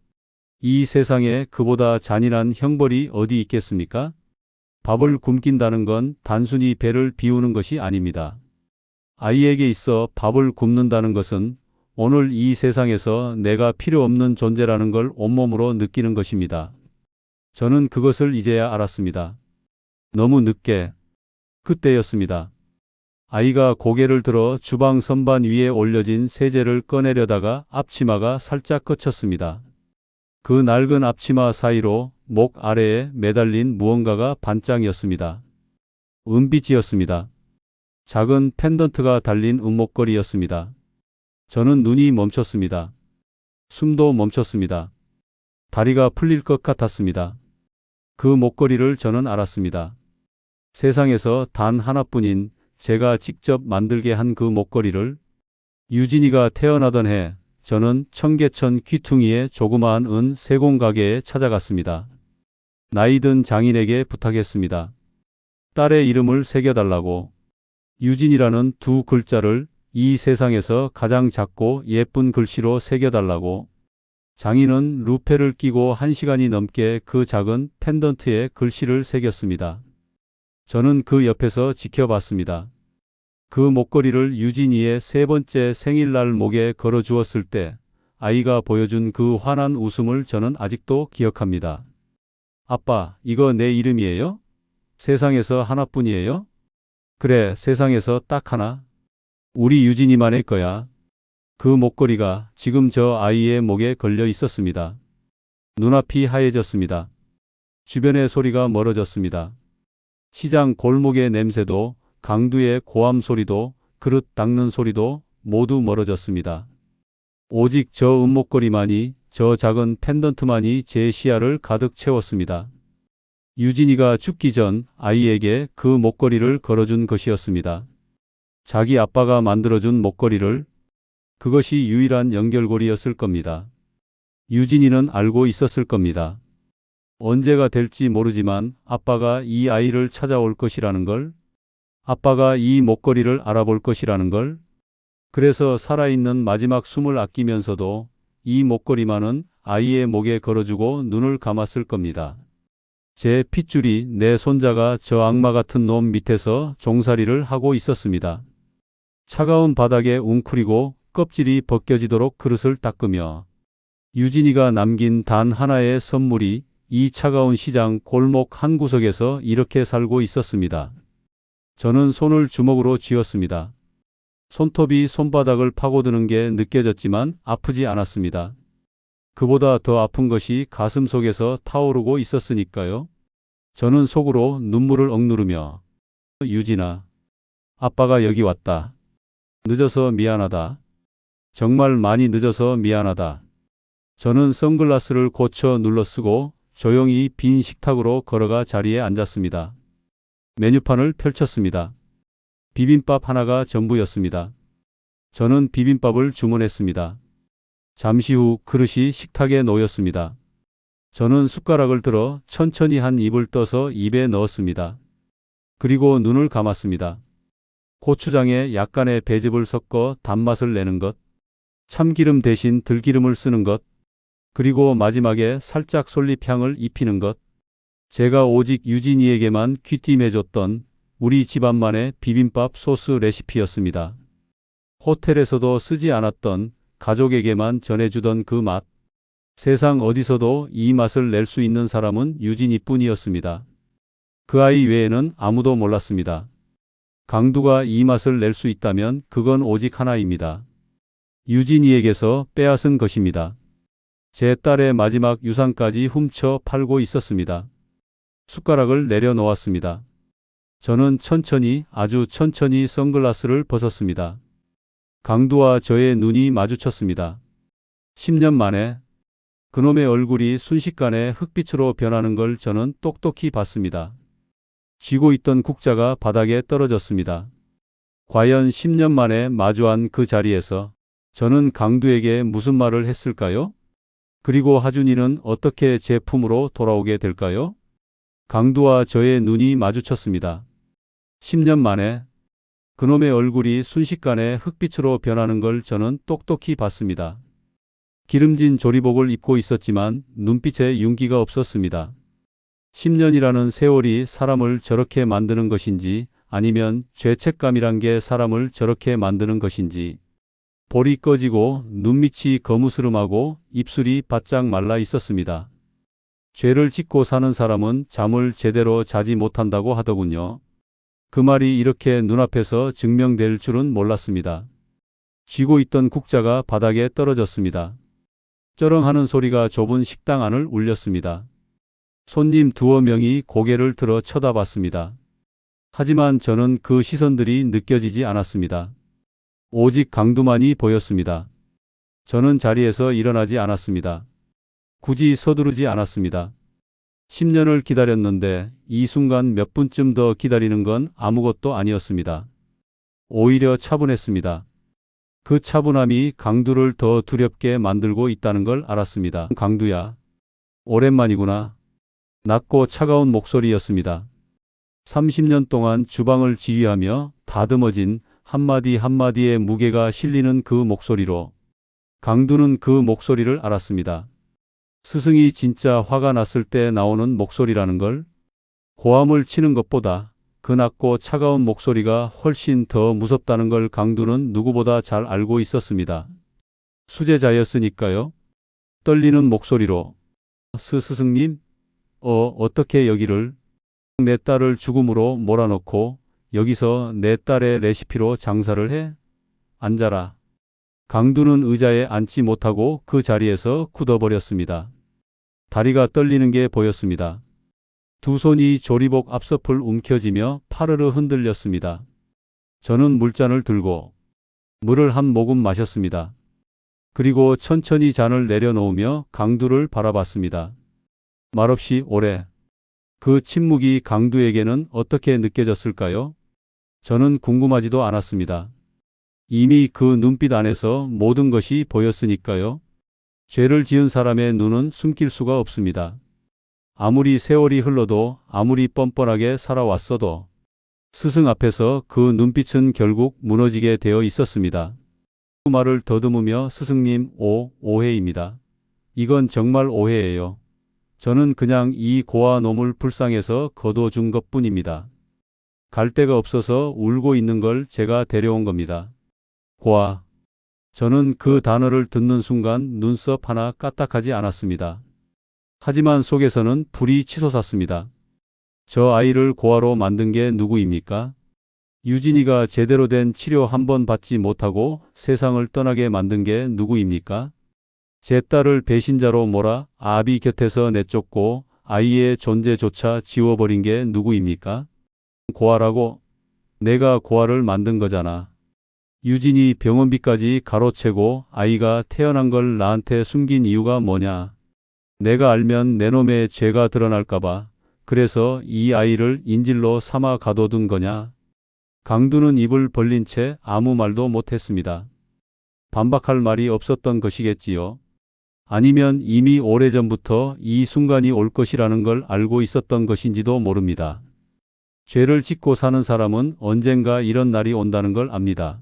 이 세상에 그보다 잔인한 형벌이 어디 있겠습니까? 밥을 굶긴다는 건 단순히 배를 비우는 것이 아닙니다. 아이에게 있어 밥을 굶는다는 것은 오늘 이 세상에서 내가 필요 없는 존재라는 걸 온몸으로 느끼는 것입니다. 저는 그것을 이제야 알았습니다. 너무 늦게 그때였습니다. 아이가 고개를 들어 주방 선반 위에 올려진 세제를 꺼내려다가 앞치마가 살짝 걷혔습니다. 그 낡은 앞치마 사이로 목 아래에 매달린 무언가가 반짝이었습니다. 은빛이었습니다. 작은 펜던트가 달린 은목걸이였습니다. 저는 눈이 멈췄습니다. 숨도 멈췄습니다. 다리가 풀릴 것 같았습니다. 그 목걸이를 저는 알았습니다. 세상에서 단 하나뿐인 제가 직접 만들게 한 그 목걸이를 유진이가 태어나던 해 저는 청계천 귀퉁이의 조그마한 은 세공 가게에 찾아갔습니다. 나이든 장인에게 부탁했습니다. 딸의 이름을 새겨달라고. 유진이라는 두 글자를 이 세상에서 가장 작고 예쁜 글씨로 새겨달라고. 장인은 루페를 끼고 1시간이 넘게 그 작은 펜던트에 글씨를 새겼습니다. 저는 그 옆에서 지켜봤습니다. 그 목걸이를 유진이의 3번째 생일날 목에 걸어주었을 때 아이가 보여준 그 환한 웃음을 저는 아직도 기억합니다. 아빠, 이거 내 이름이에요? 세상에서 하나뿐이에요? 그래, 세상에서 딱 하나. 우리 유진이만의 거야. 그 목걸이가 지금 저 아이의 목에 걸려 있었습니다. 눈앞이 하얘졌습니다. 주변의 소리가 멀어졌습니다. 시장 골목의 냄새도, 강두의 고함 소리도, 그릇 닦는 소리도 모두 멀어졌습니다. 오직 저 은목걸이만이, 저 작은 펜던트만이 제 시야를 가득 채웠습니다. 유진이가 죽기 전 아이에게 그 목걸이를 걸어준 것이었습니다. 자기 아빠가 만들어준 목걸이를. 그것이 유일한 연결고리였을 겁니다. 유진이는 알고 있었을 겁니다. 언제가 될지 모르지만 아빠가 이 아이를 찾아올 것이라는 걸, 아빠가 이 목걸이를 알아볼 것이라는 걸, 그래서 살아있는 마지막 숨을 아끼면서도 이 목걸이만은 아이의 목에 걸어주고 눈을 감았을 겁니다. 제 핏줄이 내 손자가 저 악마 같은 놈 밑에서 종살이를 하고 있었습니다. 차가운 바닥에 웅크리고 껍질이 벗겨지도록 그릇을 닦으며 유진이가 남긴 단 하나의 선물이 이 차가운 시장 골목 한 구석에서 이렇게 살고 있었습니다. 저는 손을 주먹으로 쥐었습니다. 손톱이 손바닥을 파고드는 게 느껴졌지만 아프지 않았습니다. 그보다 더 아픈 것이 가슴 속에서 타오르고 있었으니까요. 저는 속으로 눈물을 억누르며 유진아, 아빠가 여기 왔다. 늦어서 미안하다. 정말 많이 늦어서 미안하다. 저는 선글라스를 고쳐 눌러쓰고 조용히 빈 식탁으로 걸어가 자리에 앉았습니다. 메뉴판을 펼쳤습니다. 비빔밥 하나가 전부였습니다. 저는 비빔밥을 주문했습니다. 잠시 후 그릇이 식탁에 놓였습니다. 저는 숟가락을 들어 천천히 한 입을 떠서 입에 넣었습니다. 그리고 눈을 감았습니다. 고추장에 약간의 배즙을 섞어 단맛을 내는 것, 참기름 대신 들기름을 쓰는 것, 그리고 마지막에 살짝 솔잎향을 입히는 것. 제가 오직 유진이에게만 귀띔해줬던 우리 집안만의 비빔밥 소스 레시피였습니다. 호텔에서도 쓰지 않았던, 가족에게만 전해주던 그 맛. 세상 어디서도 이 맛을 낼 수 있는 사람은 유진이뿐이었습니다. 그 아이 외에는 아무도 몰랐습니다. 강두가 이 맛을 낼 수 있다면 그건 오직 하나입니다. 유진이에게서 빼앗은 것입니다. 제 딸의 마지막 유산까지 훔쳐 팔고 있었습니다. 숟가락을 내려놓았습니다. 저는 천천히, 아주 천천히 선글라스를 벗었습니다. 강두와 저의 눈이 마주쳤습니다. 10년 만에 그놈의 얼굴이 순식간에 흑빛으로 변하는 걸 저는 똑똑히 봤습니다. 쥐고 있던 국자가 바닥에 떨어졌습니다. 과연 10년 만에 마주한 그 자리에서 저는 강두에게 무슨 말을 했을까요? 그리고 하준이는 어떻게 제 품으로 돌아오게 될까요? 강두와 저의 눈이 마주쳤습니다. 10년 만에 그놈의 얼굴이 순식간에 흑빛으로 변하는 걸 저는 똑똑히 봤습니다. 기름진 조리복을 입고 있었지만 눈빛에 윤기가 없었습니다. 10년이라는 세월이 사람을 저렇게 만드는 것인지, 아니면 죄책감이란 게 사람을 저렇게 만드는 것인지. 볼이 꺼지고 눈밑이 거무스름하고 입술이 바짝 말라 있었습니다. 죄를 짓고 사는 사람은 잠을 제대로 자지 못한다고 하더군요. 그 말이 이렇게 눈앞에서 증명될 줄은 몰랐습니다. 쥐고 있던 국자가 바닥에 떨어졌습니다. 쩌렁하는 소리가 좁은 식당 안을 울렸습니다. 손님 두어 명이 고개를 들어 쳐다봤습니다. 하지만 저는 그 시선들이 느껴지지 않았습니다. 오직 강두만이 보였습니다. 저는 자리에서 일어나지 않았습니다. 굳이 서두르지 않았습니다. 10년을 기다렸는데 이 순간 몇 분쯤 더 기다리는 건 아무것도 아니었습니다. 오히려 차분했습니다. 그 차분함이 강두를 더 두렵게 만들고 있다는 걸 알았습니다. 강두야, 오랜만이구나. 낮고 차가운 목소리였습니다. 30년 동안 주방을 지휘하며 다듬어진 한마디 한마디의 무게가 실리는 그 목소리로 강두는 그 목소리를 알았습니다. 스승이 진짜 화가 났을 때 나오는 목소리라는 걸, 고함을 치는 것보다 그 낮고 차가운 목소리가 훨씬 더 무섭다는 걸 강두는 누구보다 잘 알고 있었습니다. 수제자였으니까요. 떨리는 목소리로 스승님, 어떻게 여기를, 내 딸을 죽음으로 몰아넣고 여기서 내 딸의 레시피로 장사를 해? 앉아라. 강두는 의자에 앉지 못하고 그 자리에서 굳어버렸습니다. 다리가 떨리는 게 보였습니다. 두 손이 조리복 앞서풀 움켜쥐며 파르르 흔들렸습니다. 저는 물잔을 들고 물을 한 모금 마셨습니다. 그리고 천천히 잔을 내려놓으며 강두를 바라봤습니다. 말없이 오래. 그 침묵이 강두에게는 어떻게 느껴졌을까요? 저는 궁금하지도 않았습니다. 이미 그 눈빛 안에서 모든 것이 보였으니까요. 죄를 지은 사람의 눈은 숨길 수가 없습니다. 아무리 세월이 흘러도, 아무리 뻔뻔하게 살아왔어도 스승 앞에서 그 눈빛은 결국 무너지게 되어 있었습니다. 그 말을 더듬으며 스승님, 오해입니다. 이건 정말 오해예요. 저는 그냥 이 고아 놈을 불쌍해서 거둬준 것뿐입니다. 갈 데가 없어서 울고 있는 걸 제가 데려온 겁니다. 고아. 저는 그 단어를 듣는 순간 눈썹 하나 까딱하지 않았습니다. 하지만 속에서는 불이 치솟았습니다. 저 아이를 고아로 만든 게 누구입니까? 유진이가 제대로 된 치료 한 번 받지 못하고 세상을 떠나게 만든 게 누구입니까? 제 딸을 배신자로 몰아 아비 곁에서 내쫓고 아이의 존재조차 지워버린 게 누구입니까? 고아라고? 내가 고아를 만든 거잖아. 유진이 병원비까지 가로채고 아이가 태어난 걸 나한테 숨긴 이유가 뭐냐? 내가 알면 내 놈의 죄가 드러날까봐 그래서 이 아이를 인질로 삼아 가둬둔 거냐? 강두는 입을 벌린 채 아무 말도 못했습니다. 반박할 말이 없었던 것이겠지요. 아니면 이미 오래전부터 이 순간이 올 것이라는 걸 알고 있었던 것인지도 모릅니다. 죄를 짓고 사는 사람은 언젠가 이런 날이 온다는 걸 압니다.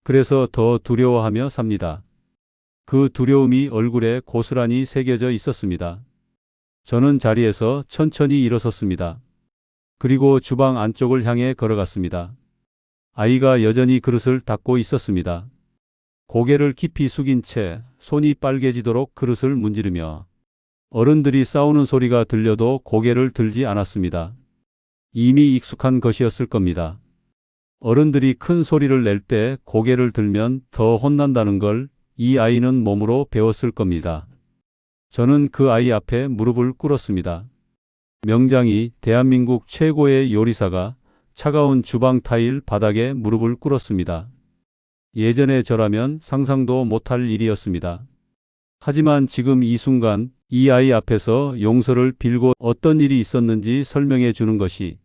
그래서 더 두려워하며 삽니다. 그 두려움이 얼굴에 고스란히 새겨져 있었습니다. 저는 자리에서 천천히 일어섰습니다. 그리고 주방 안쪽을 향해 걸어갔습니다. 아이가 여전히 그릇을 닦고 있었습니다. 고개를 깊이 숙인 채 손이 빨개지도록 그릇을 문지르며 어른들이 싸우는 소리가 들려도 고개를 들지 않았습니다. 이미 익숙한 것이었을 겁니다. 어른들이 큰 소리를 낼 때 고개를 들면 더 혼난다는 걸 이 아이는 몸으로 배웠을 겁니다. 저는 그 아이 앞에 무릎을 꿇었습니다. 명장이 대한민국 최고의 요리사가 차가운 주방 타일 바닥에 무릎을 꿇었습니다. 예전의 저라면 상상도 못할 일이었습니다. 하지만 지금 이 순간 이 아이 앞에서 용서를 빌고 어떤 일이 있었는지 설명해 주는 것이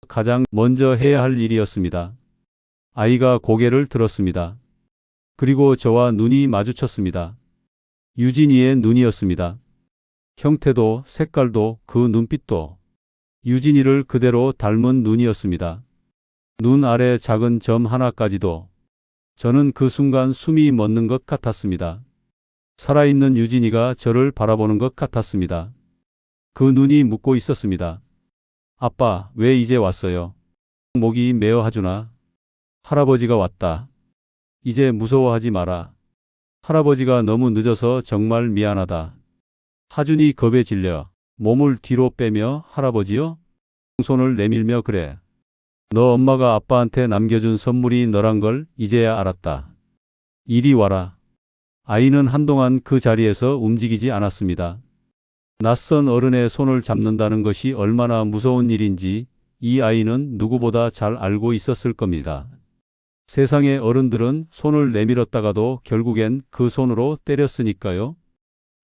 가장 먼저 해야 할 일이었습니다. 아이가 고개를 들었습니다. 그리고 저와 눈이 마주쳤습니다. 유진이의 눈이었습니다. 형태도 색깔도 그 눈빛도 유진이를 그대로 닮은 눈이었습니다. 눈 아래 작은 점 하나까지도 저는 그 순간 숨이 멎는 것 같았습니다. 살아있는 유진이가 저를 바라보는 것 같았습니다. 그 눈이 묻고 있었습니다. 아빠, 왜 이제 왔어요? 목이 메어 하주나? 할아버지가 왔다. 이제 무서워하지 마라. 할아버지가 너무 늦어서 정말 미안하다. 하준이 겁에 질려 몸을 뒤로 빼며 할아버지요? 손을 내밀며 그래. 너 엄마가 아빠한테 남겨준 선물이 너란 걸 이제야 알았다. 이리 와라. 아이는 한동안 그 자리에서 움직이지 않았습니다. 낯선 어른의 손을 잡는다는 것이 얼마나 무서운 일인지 이 아이는 누구보다 잘 알고 있었을 겁니다. 세상의 어른들은 손을 내밀었다가도 결국엔 그 손으로 때렸으니까요.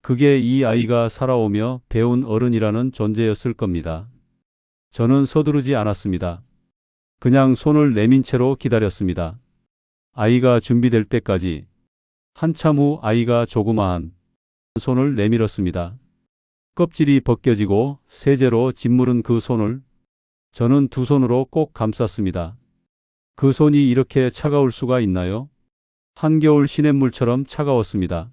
그게 이 아이가 살아오며 배운 어른이라는 존재였을 겁니다. 저는 서두르지 않았습니다. 그냥 손을 내민 채로 기다렸습니다. 아이가 준비될 때까지. 한참 후 아이가 조그마한 손을 내밀었습니다. 껍질이 벗겨지고 세제로 짓무른 그 손을 저는 두 손으로 꼭 감쌌습니다. 그 손이 이렇게 차가울 수가 있나요? 한겨울 시냇물처럼 차가웠습니다.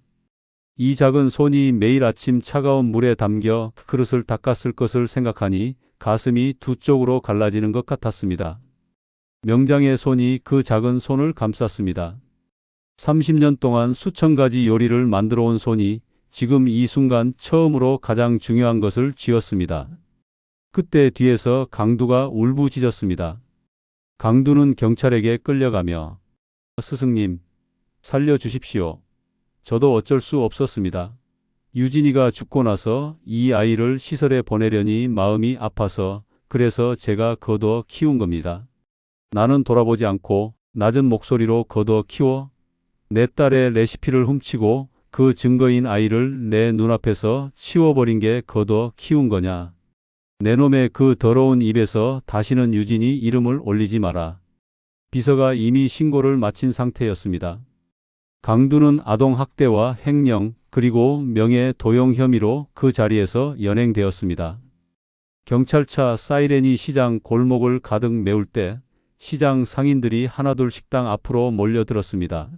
이 작은 손이 매일 아침 차가운 물에 담겨 그릇을 닦았을 것을 생각하니 가슴이 두 쪽으로 갈라지는 것 같았습니다. 명장의 손이 그 작은 손을 감쌌습니다. 30년 동안 수천 가지 요리를 만들어 온 손이 지금 이 순간 처음으로 가장 중요한 것을 쥐었습니다. 그때 뒤에서 강두가 울부짖었습니다. 강두는 경찰에게 끌려가며 스승님, 살려주십시오. 저도 어쩔 수 없었습니다. 유진이가 죽고 나서 이 아이를 시설에 보내려니 마음이 아파서 그래서 제가 거두어 키운 겁니다. 나는 돌아보지 않고 낮은 목소리로 거두어 키워 내 딸의 레시피를 훔치고 그 증거인 아이를 내 눈앞에서 치워버린 게 거두어 키운 거냐. 내 놈의 그 더러운 입에서 다시는 유진이 이름을 올리지 마라. 비서가 이미 신고를 마친 상태였습니다. 강두는 아동학대와 횡령 그리고 명예도용 혐의로 그 자리에서 연행되었습니다. 경찰차 사이렌이 시장 골목을 가득 메울 때 시장 상인들이 하나둘 식당 앞으로 몰려들었습니다.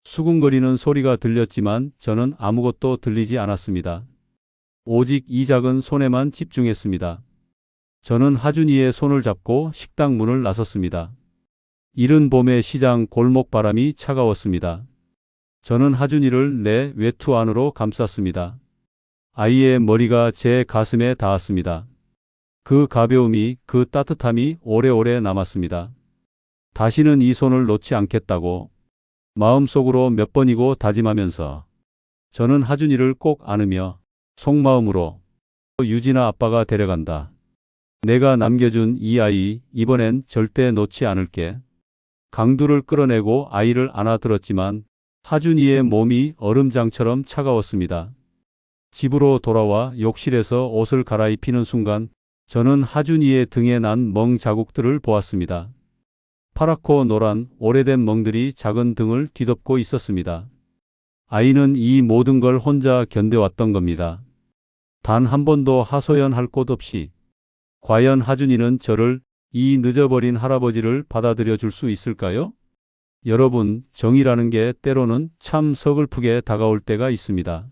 수군거리는 소리가 들렸지만 저는 아무것도 들리지 않았습니다. 오직 이 작은 손에만 집중했습니다. 저는 하준이의 손을 잡고 식당 문을 나섰습니다. 이른 봄의 시장 골목 바람이 차가웠습니다. 저는 하준이를 내 외투 안으로 감쌌습니다. 아이의 머리가 제 가슴에 닿았습니다. 그 가벼움이, 그 따뜻함이 오래오래 남았습니다. 다시는 이 손을 놓지 않겠다고 마음속으로 몇 번이고 다짐하면서 저는 하준이를 꼭 안으며 속마음으로 유진아 아빠가 데려간다. 내가 남겨준 이 아이 이번엔 절대 놓지 않을게. 강두를 끌어내고 아이를 안아들었지만 하준이의 몸이 얼음장처럼 차가웠습니다. 집으로 돌아와 욕실에서 옷을 갈아입히는 순간 저는 하준이의 등에 난 멍 자국들을 보았습니다. 파랗고 노란 오래된 멍들이 작은 등을 뒤덮고 있었습니다. 아이는 이 모든 걸 혼자 견뎌왔던 겁니다. 단 한 번도 하소연할 곳 없이. 과연 하준이는 저를, 이 늦어버린 할아버지를 받아들여 줄 수 있을까요? 여러분, 정이라는 게 때로는 참 서글프게 다가올 때가 있습니다.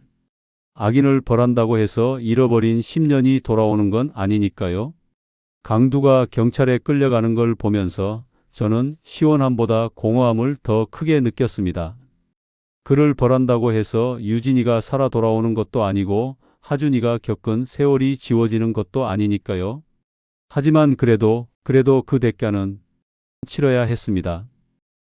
악인을 벌한다고 해서 잃어버린 10년이 돌아오는 건 아니니까요. 강두가 경찰에 끌려가는 걸 보면서 저는 시원함보다 공허함을 더 크게 느꼈습니다. 그를 벌한다고 해서 유진이가 살아 돌아오는 것도 아니고 하준이가 겪은 세월이 지워지는 것도 아니니까요. 하지만 그래도 그 대가는 치러야 했습니다.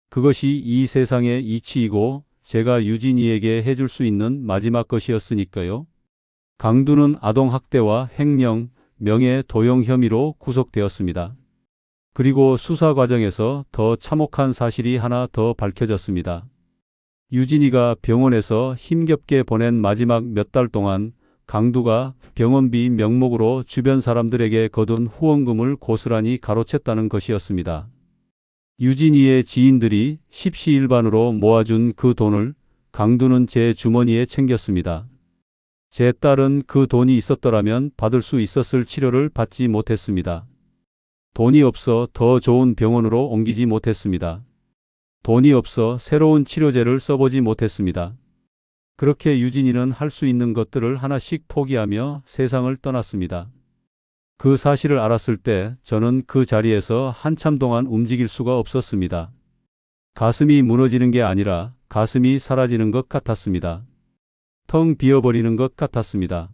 그것이 이 세상의 이치이고 제가 유진이에게 해줄 수 있는 마지막 것이었으니까요. 강두는 아동학대와 횡령, 명예도용 혐의로 구속되었습니다. 그리고 수사 과정에서 더 참혹한 사실이 하나 더 밝혀졌습니다. 유진이가 병원에서 힘겹게 보낸 마지막 몇 달 동안 강두가 병원비 명목으로 주변 사람들에게 거둔 후원금을 고스란히 가로챘다는 것이었습니다. 유진이의 지인들이 십시일반으로 모아준 그 돈을 강두는 제 주머니에 챙겼습니다. 제 딸은 그 돈이 있었더라면 받을 수 있었을 치료를 받지 못했습니다. 돈이 없어 더 좋은 병원으로 옮기지 못했습니다. 돈이 없어 새로운 치료제를 써보지 못했습니다. 그렇게 유진이는 할 수 있는 것들을 하나씩 포기하며 세상을 떠났습니다. 그 사실을 알았을 때 저는 그 자리에서 한참 동안 움직일 수가 없었습니다. 가슴이 무너지는 게 아니라 가슴이 사라지는 것 같았습니다. 텅 비어버리는 것 같았습니다.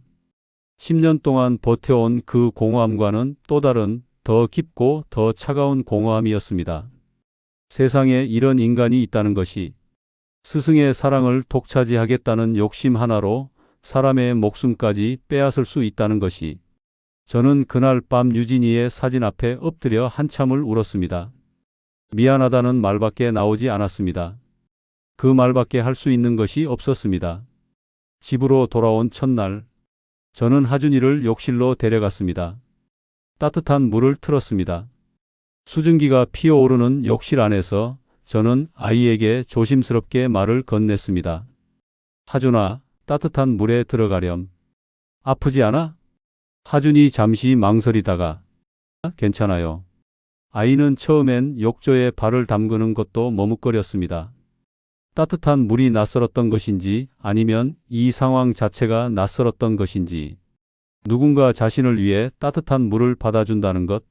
10년 동안 버텨온 그 공허함과는 또 다른 더 깊고 더 차가운 공허함이었습니다. 세상에 이런 인간이 있다는 것이, 스승의 사랑을 독차지하겠다는 욕심 하나로 사람의 목숨까지 빼앗을 수 있다는 것이. 저는 그날 밤 유진이의 사진 앞에 엎드려 한참을 울었습니다. 미안하다는 말밖에 나오지 않았습니다. 그 말밖에 할 수 있는 것이 없었습니다. 집으로 돌아온 첫날, 저는 하준이를 욕실로 데려갔습니다. 따뜻한 물을 틀었습니다. 수증기가 피어오르는 욕실 안에서 저는 아이에게 조심스럽게 말을 건넸습니다. 하준아, 따뜻한 물에 들어가렴. 아프지 않아? 하준이 잠시 망설이다가 괜찮아요. 아이는 처음엔 욕조에 발을 담그는 것도 머뭇거렸습니다. 따뜻한 물이 낯설었던 것인지 아니면 이 상황 자체가 낯설었던 것인지, 누군가 자신을 위해 따뜻한 물을 받아준다는 것,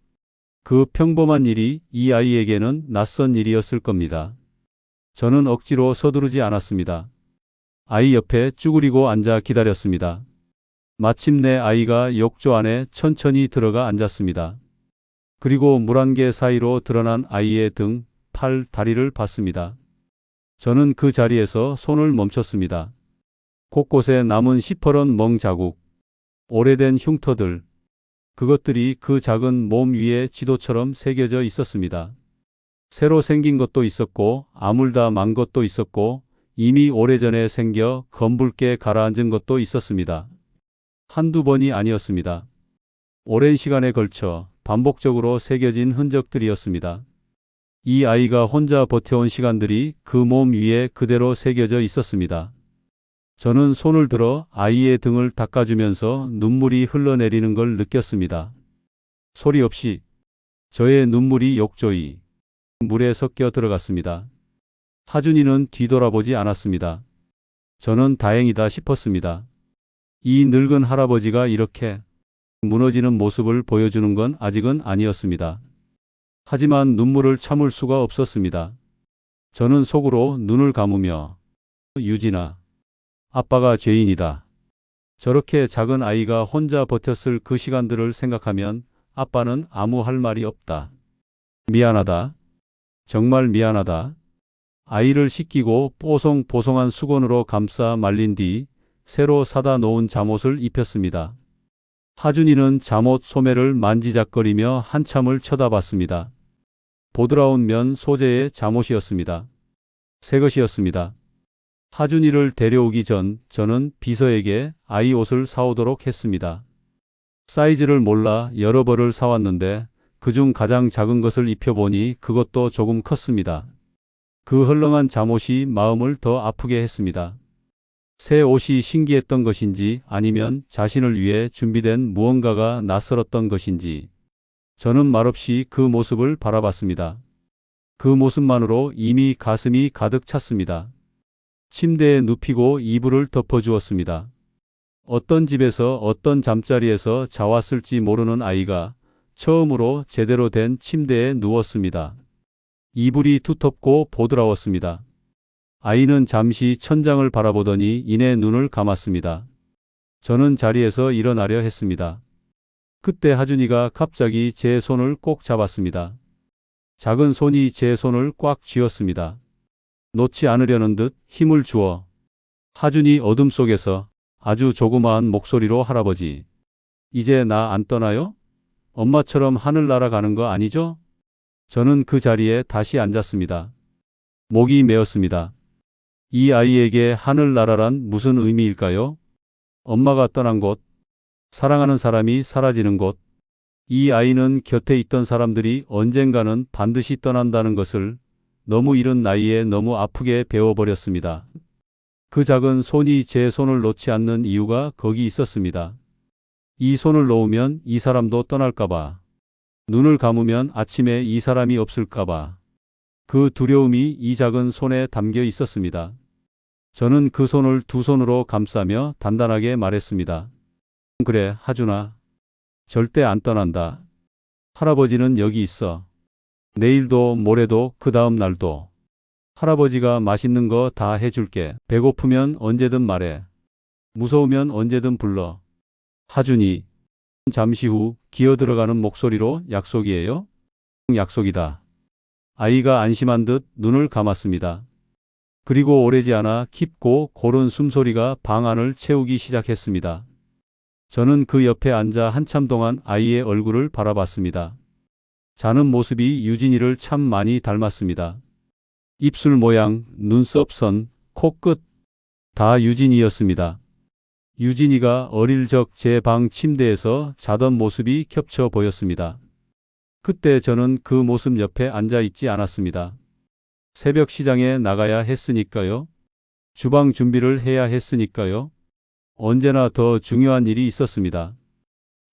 그 평범한 일이 이 아이에게는 낯선 일이었을 겁니다. 저는 억지로 서두르지 않았습니다. 아이 옆에 쭈그리고 앉아 기다렸습니다. 마침내 아이가 욕조 안에 천천히 들어가 앉았습니다. 그리고 물안개 사이로 드러난 아이의 등, 팔, 다리를 봤습니다. 저는 그 자리에서 손을 멈췄습니다. 곳곳에 남은 시퍼런 멍 자국, 오래된 흉터들, 그것들이 그 작은 몸 위에 지도처럼 새겨져 있었습니다. 새로 생긴 것도 있었고 아물다 만 것도 있었고 이미 오래전에 생겨 검붉게 가라앉은 것도 있었습니다. 한두 번이 아니었습니다. 오랜 시간에 걸쳐 반복적으로 새겨진 흔적들이었습니다. 이 아이가 혼자 버텨온 시간들이 그 몸 위에 그대로 새겨져 있었습니다. 저는 손을 들어 아이의 등을 닦아주면서 눈물이 흘러내리는 걸 느꼈습니다. 소리 없이 저의 눈물이 욕조의 물에 섞여 들어갔습니다. 하준이는 뒤돌아보지 않았습니다. 저는 다행이다 싶었습니다. 이 늙은 할아버지가 이렇게 무너지는 모습을 보여주는 건 아직은 아니었습니다. 하지만 눈물을 참을 수가 없었습니다. 저는 속으로 눈을 감으며 유진아, 아빠가 죄인이다. 저렇게 작은 아이가 혼자 버텼을 그 시간들을 생각하면 아빠는 아무 할 말이 없다. 미안하다. 정말 미안하다. 아이를 씻기고 뽀송뽀송한 수건으로 감싸 말린 뒤 새로 사다 놓은 잠옷을 입혔습니다. 하준이는 잠옷 소매를 만지작거리며 한참을 쳐다봤습니다. 보드라운 면 소재의 잠옷이었습니다. 새 것이었습니다. 하준이를 데려오기 전 저는 비서에게 아이 옷을 사오도록 했습니다. 사이즈를 몰라 여러 벌을 사왔는데 그중 가장 작은 것을 입혀보니 그것도 조금 컸습니다. 그 헐렁한 잠옷이 마음을 더 아프게 했습니다. 새 옷이 신기했던 것인지 아니면 자신을 위해 준비된 무언가가 낯설었던 것인지 저는 말없이 그 모습을 바라봤습니다. 그 모습만으로 이미 가슴이 가득 찼습니다. 침대에 눕히고 이불을 덮어주었습니다. 어떤 집에서 어떤 잠자리에서 자왔을지 모르는 아이가 처음으로 제대로 된 침대에 누웠습니다. 이불이 두텁고 보드라웠습니다. 아이는 잠시 천장을 바라보더니 이내 눈을 감았습니다. 저는 자리에서 일어나려 했습니다. 그때 하준이가 갑자기 제 손을 꼭 잡았습니다. 작은 손이 제 손을 꽉 쥐었습니다. 놓지 않으려는 듯 힘을 주어 하준이 어둠 속에서 아주 조그마한 목소리로 할아버지, 이제 나 안 떠나요? 엄마처럼 하늘 날아가는 거 아니죠? 저는 그 자리에 다시 앉았습니다. 목이 메었습니다. 이 아이에게 하늘나라란 무슨 의미일까요? 엄마가 떠난 곳, 사랑하는 사람이 사라지는 곳, 이 아이는 곁에 있던 사람들이 언젠가는 반드시 떠난다는 것을 너무 이른 나이에 너무 아프게 배워버렸습니다. 그 작은 손이 제 손을 놓지 않는 이유가 거기 있었습니다. 이 손을 놓으면 이 사람도 떠날까봐, 눈을 감으면 아침에 이 사람이 없을까봐, 그 두려움이 이 작은 손에 담겨 있었습니다. 저는 그 손을 두 손으로 감싸며 단단하게 말했습니다. 그래, 하준아. 절대 안 떠난다. 할아버지는 여기 있어. 내일도 모레도 그 다음 날도. 할아버지가 맛있는 거 다 해줄게. 배고프면 언제든 말해. 무서우면 언제든 불러. 하준이. 잠시 후 기어 들어가는 목소리로 약속이에요? 약속이다. 아이가 안심한 듯 눈을 감았습니다. 그리고 오래지 않아 깊고 고른 숨소리가 방 안을 채우기 시작했습니다. 저는 그 옆에 앉아 한참 동안 아이의 얼굴을 바라봤습니다. 자는 모습이 유진이를 참 많이 닮았습니다. 입술 모양, 눈썹 선, 코끝 다 유진이였습니다. 유진이가 어릴 적 제 방 침대에서 자던 모습이 겹쳐 보였습니다. 그때 저는 그 모습 옆에 앉아 있지 않았습니다. 새벽 시장에 나가야 했으니까요. 주방 준비를 해야 했으니까요. 언제나 더 중요한 일이 있었습니다.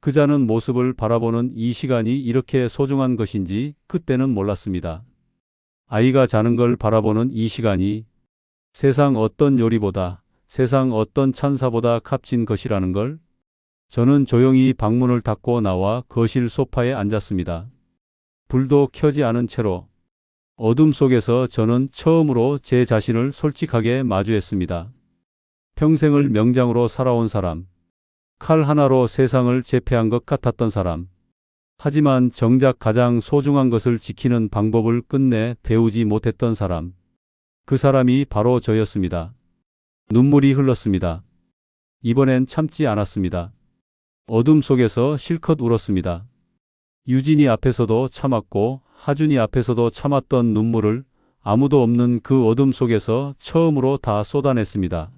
그 자는 모습을 바라보는 이 시간이 이렇게 소중한 것인지 그때는 몰랐습니다. 아이가 자는 걸 바라보는 이 시간이 세상 어떤 요리보다, 세상 어떤 찬사보다 값진 것이라는 걸. 저는 조용히 방문을 닫고 나와 거실 소파에 앉았습니다. 불도 켜지 않은 채로 어둠 속에서 저는 처음으로 제 자신을 솔직하게 마주했습니다. 평생을 명장으로 살아온 사람, 칼 하나로 세상을 제패한 것 같았던 사람, 하지만 정작 가장 소중한 것을 지키는 방법을 끝내 배우지 못했던 사람, 그 사람이 바로 저였습니다. 눈물이 흘렀습니다. 이번엔 참지 않았습니다. 어둠 속에서 실컷 울었습니다. 유진이 앞에서도 참았고 하준이 앞에서도 참았던 눈물을 아무도 없는 그 어둠 속에서 처음으로 다 쏟아냈습니다.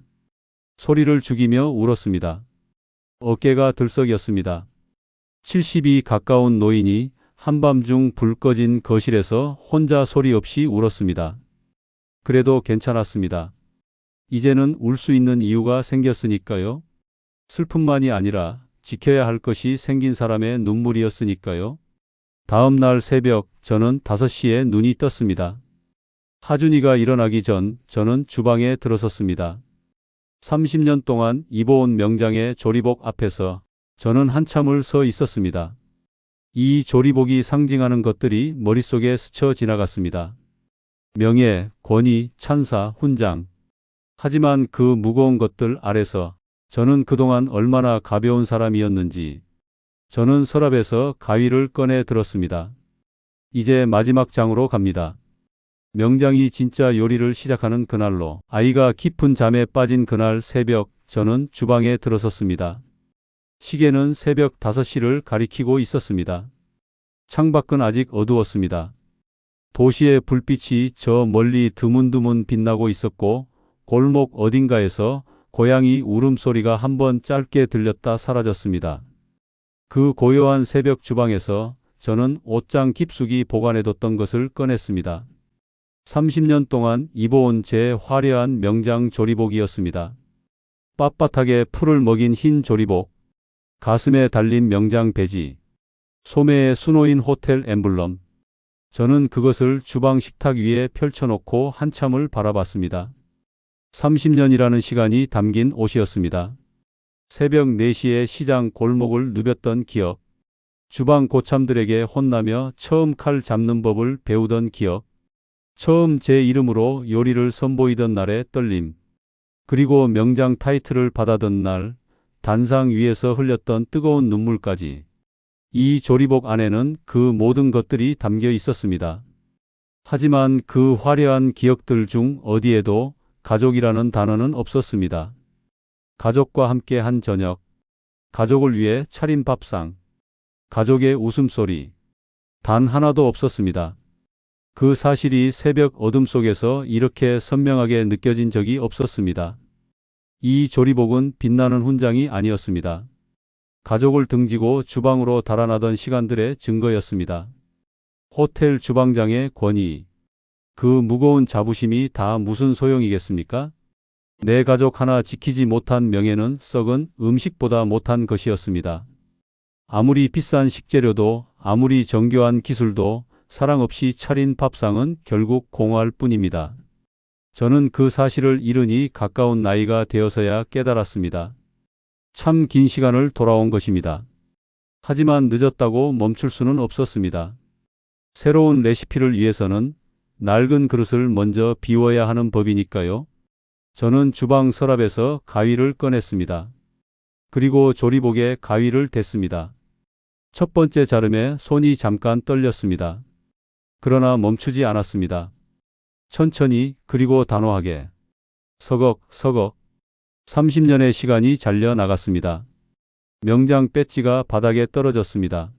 소리를 죽이며 울었습니다. 어깨가 들썩였습니다. 70이 가까운 노인이 한밤중 불 꺼진 거실에서 혼자 소리 없이 울었습니다. 그래도 괜찮았습니다. 이제는 울 수 있는 이유가 생겼으니까요. 슬픔만이 아니라 지켜야 할 것이 생긴 사람의 눈물이었으니까요. 다음 날 새벽 저는 5시에 눈이 떴습니다. 하준이가 일어나기 전 저는 주방에 들어섰습니다. 30년 동안 입어온 명장의 조리복 앞에서 저는 한참을 서 있었습니다. 이 조리복이 상징하는 것들이 머릿속에 스쳐 지나갔습니다. 명예, 권위, 찬사, 훈장. 하지만 그 무거운 것들 아래서 저는 그동안 얼마나 가벼운 사람이었는지 저는 서랍에서 가위를 꺼내 들었습니다. 이제 마지막 장으로 갑니다. 명장이 진짜 요리를 시작하는 그날로 아이가 깊은 잠에 빠진 그날 새벽 저는 주방에 들어섰습니다. 시계는 새벽 5시를 가리키고 있었습니다. 창밖은 아직 어두웠습니다. 도시의 불빛이 저 멀리 드문드문 빛나고 있었고 골목 어딘가에서 고양이 울음소리가 한번 짧게 들렸다 사라졌습니다. 그 고요한 새벽 주방에서 저는 옷장 깊숙이 보관해뒀던 것을 꺼냈습니다. 30년 동안 입어온 제 화려한 명장 조리복이었습니다. 빳빳하게 풀을 먹인 흰 조리복, 가슴에 달린 명장 배지, 소매에 수놓인 호텔 엠블럼. 저는 그것을 주방 식탁 위에 펼쳐놓고 한참을 바라봤습니다. 30년이라는 시간이 담긴 옷이었습니다. 새벽 4시에 시장 골목을 누볐던 기억, 주방 고참들에게 혼나며 처음 칼 잡는 법을 배우던 기억, 처음 제 이름으로 요리를 선보이던 날의 떨림, 그리고 명장 타이틀을 받아던 날 단상 위에서 흘렸던 뜨거운 눈물까지. 이 조리복 안에는 그 모든 것들이 담겨 있었습니다. 하지만 그 화려한 기억들 중 어디에도 가족이라는 단어는 없었습니다. 가족과 함께 한 저녁, 가족을 위해 차린 밥상, 가족의 웃음소리, 단 하나도 없었습니다. 그 사실이 새벽 어둠 속에서 이렇게 선명하게 느껴진 적이 없었습니다. 이 조리복은 빛나는 훈장이 아니었습니다. 가족을 등지고 주방으로 달아나던 시간들의 증거였습니다. 호텔 주방장의 권위, 그 무거운 자부심이 다 무슨 소용이겠습니까? 내 가족 하나 지키지 못한 명예는 썩은 음식보다 못한 것이었습니다. 아무리 비싼 식재료도, 아무리 정교한 기술도 사랑 없이 차린 밥상은 결국 공허할 뿐입니다. 저는 그 사실을 이르니 가까운 나이가 되어서야 깨달았습니다. 참 긴 시간을 돌아온 것입니다. 하지만 늦었다고 멈출 수는 없었습니다. 새로운 레시피를 위해서는 낡은 그릇을 먼저 비워야 하는 법이니까요. 저는 주방 서랍에서 가위를 꺼냈습니다. 그리고 조리복에 가위를 댔습니다. 첫 번째 자름에 손이 잠깐 떨렸습니다. 그러나 멈추지 않았습니다. 천천히, 그리고 단호하게. 서걱서걱 30년의 시간이 잘려 나갔습니다. 명장 배지가 바닥에 떨어졌습니다.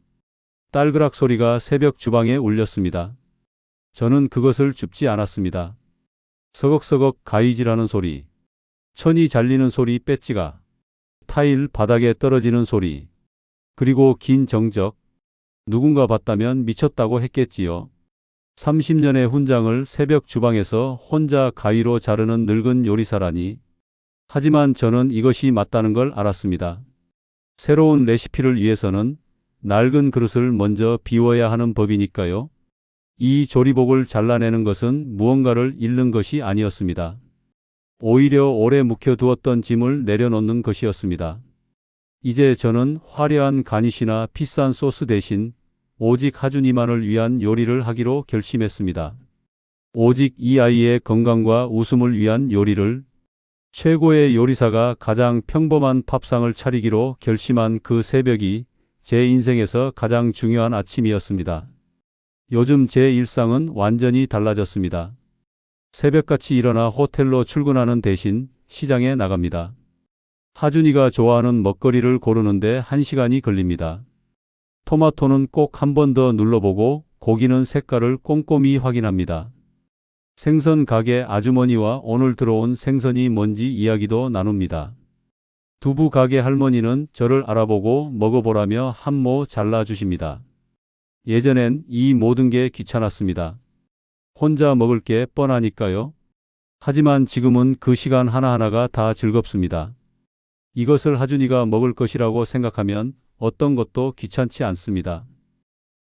딸그락 소리가 새벽 주방에 울렸습니다. 저는 그것을 줍지 않았습니다. 서걱서걱 가위질하는 소리, 천이 잘리는 소리, 배지가 타일 바닥에 떨어지는 소리, 그리고 긴 정적. 누군가 봤다면 미쳤다고 했겠지요. 30년의 훈장을 새벽 주방에서 혼자 가위로 자르는 늙은 요리사라니. 하지만 저는 이것이 맞다는 걸 알았습니다. 새로운 레시피를 위해서는 낡은 그릇을 먼저 비워야 하는 법이니까요. 이 조리복을 잘라내는 것은 무언가를 잃는 것이 아니었습니다. 오히려 오래 묵혀두었던 짐을 내려놓는 것이었습니다. 이제 저는 화려한 가니쉬나 비싼 소스 대신 오직 하준이만을 위한 요리를 하기로 결심했습니다. 오직 이 아이의 건강과 웃음을 위한 요리를. 최고의 요리사가 가장 평범한 밥상을 차리기로 결심한 그 새벽이 제 인생에서 가장 중요한 아침이었습니다. 요즘 제 일상은 완전히 달라졌습니다. 새벽같이 일어나 호텔로 출근하는 대신 시장에 나갑니다. 하준이가 좋아하는 먹거리를 고르는데 1시간이 걸립니다. 토마토는 꼭 한 번 더 눌러보고 고기는 색깔을 꼼꼼히 확인합니다. 생선 가게 아주머니와 오늘 들어온 생선이 뭔지 이야기도 나눕니다. 두부 가게 할머니는 저를 알아보고 먹어보라며 한 모 잘라주십니다. 예전엔 이 모든 게 귀찮았습니다. 혼자 먹을 게 뻔하니까요. 하지만 지금은 그 시간 하나하나가 다 즐겁습니다. 이것을 하준이가 먹을 것이라고 생각하면 어떤 것도 귀찮지 않습니다.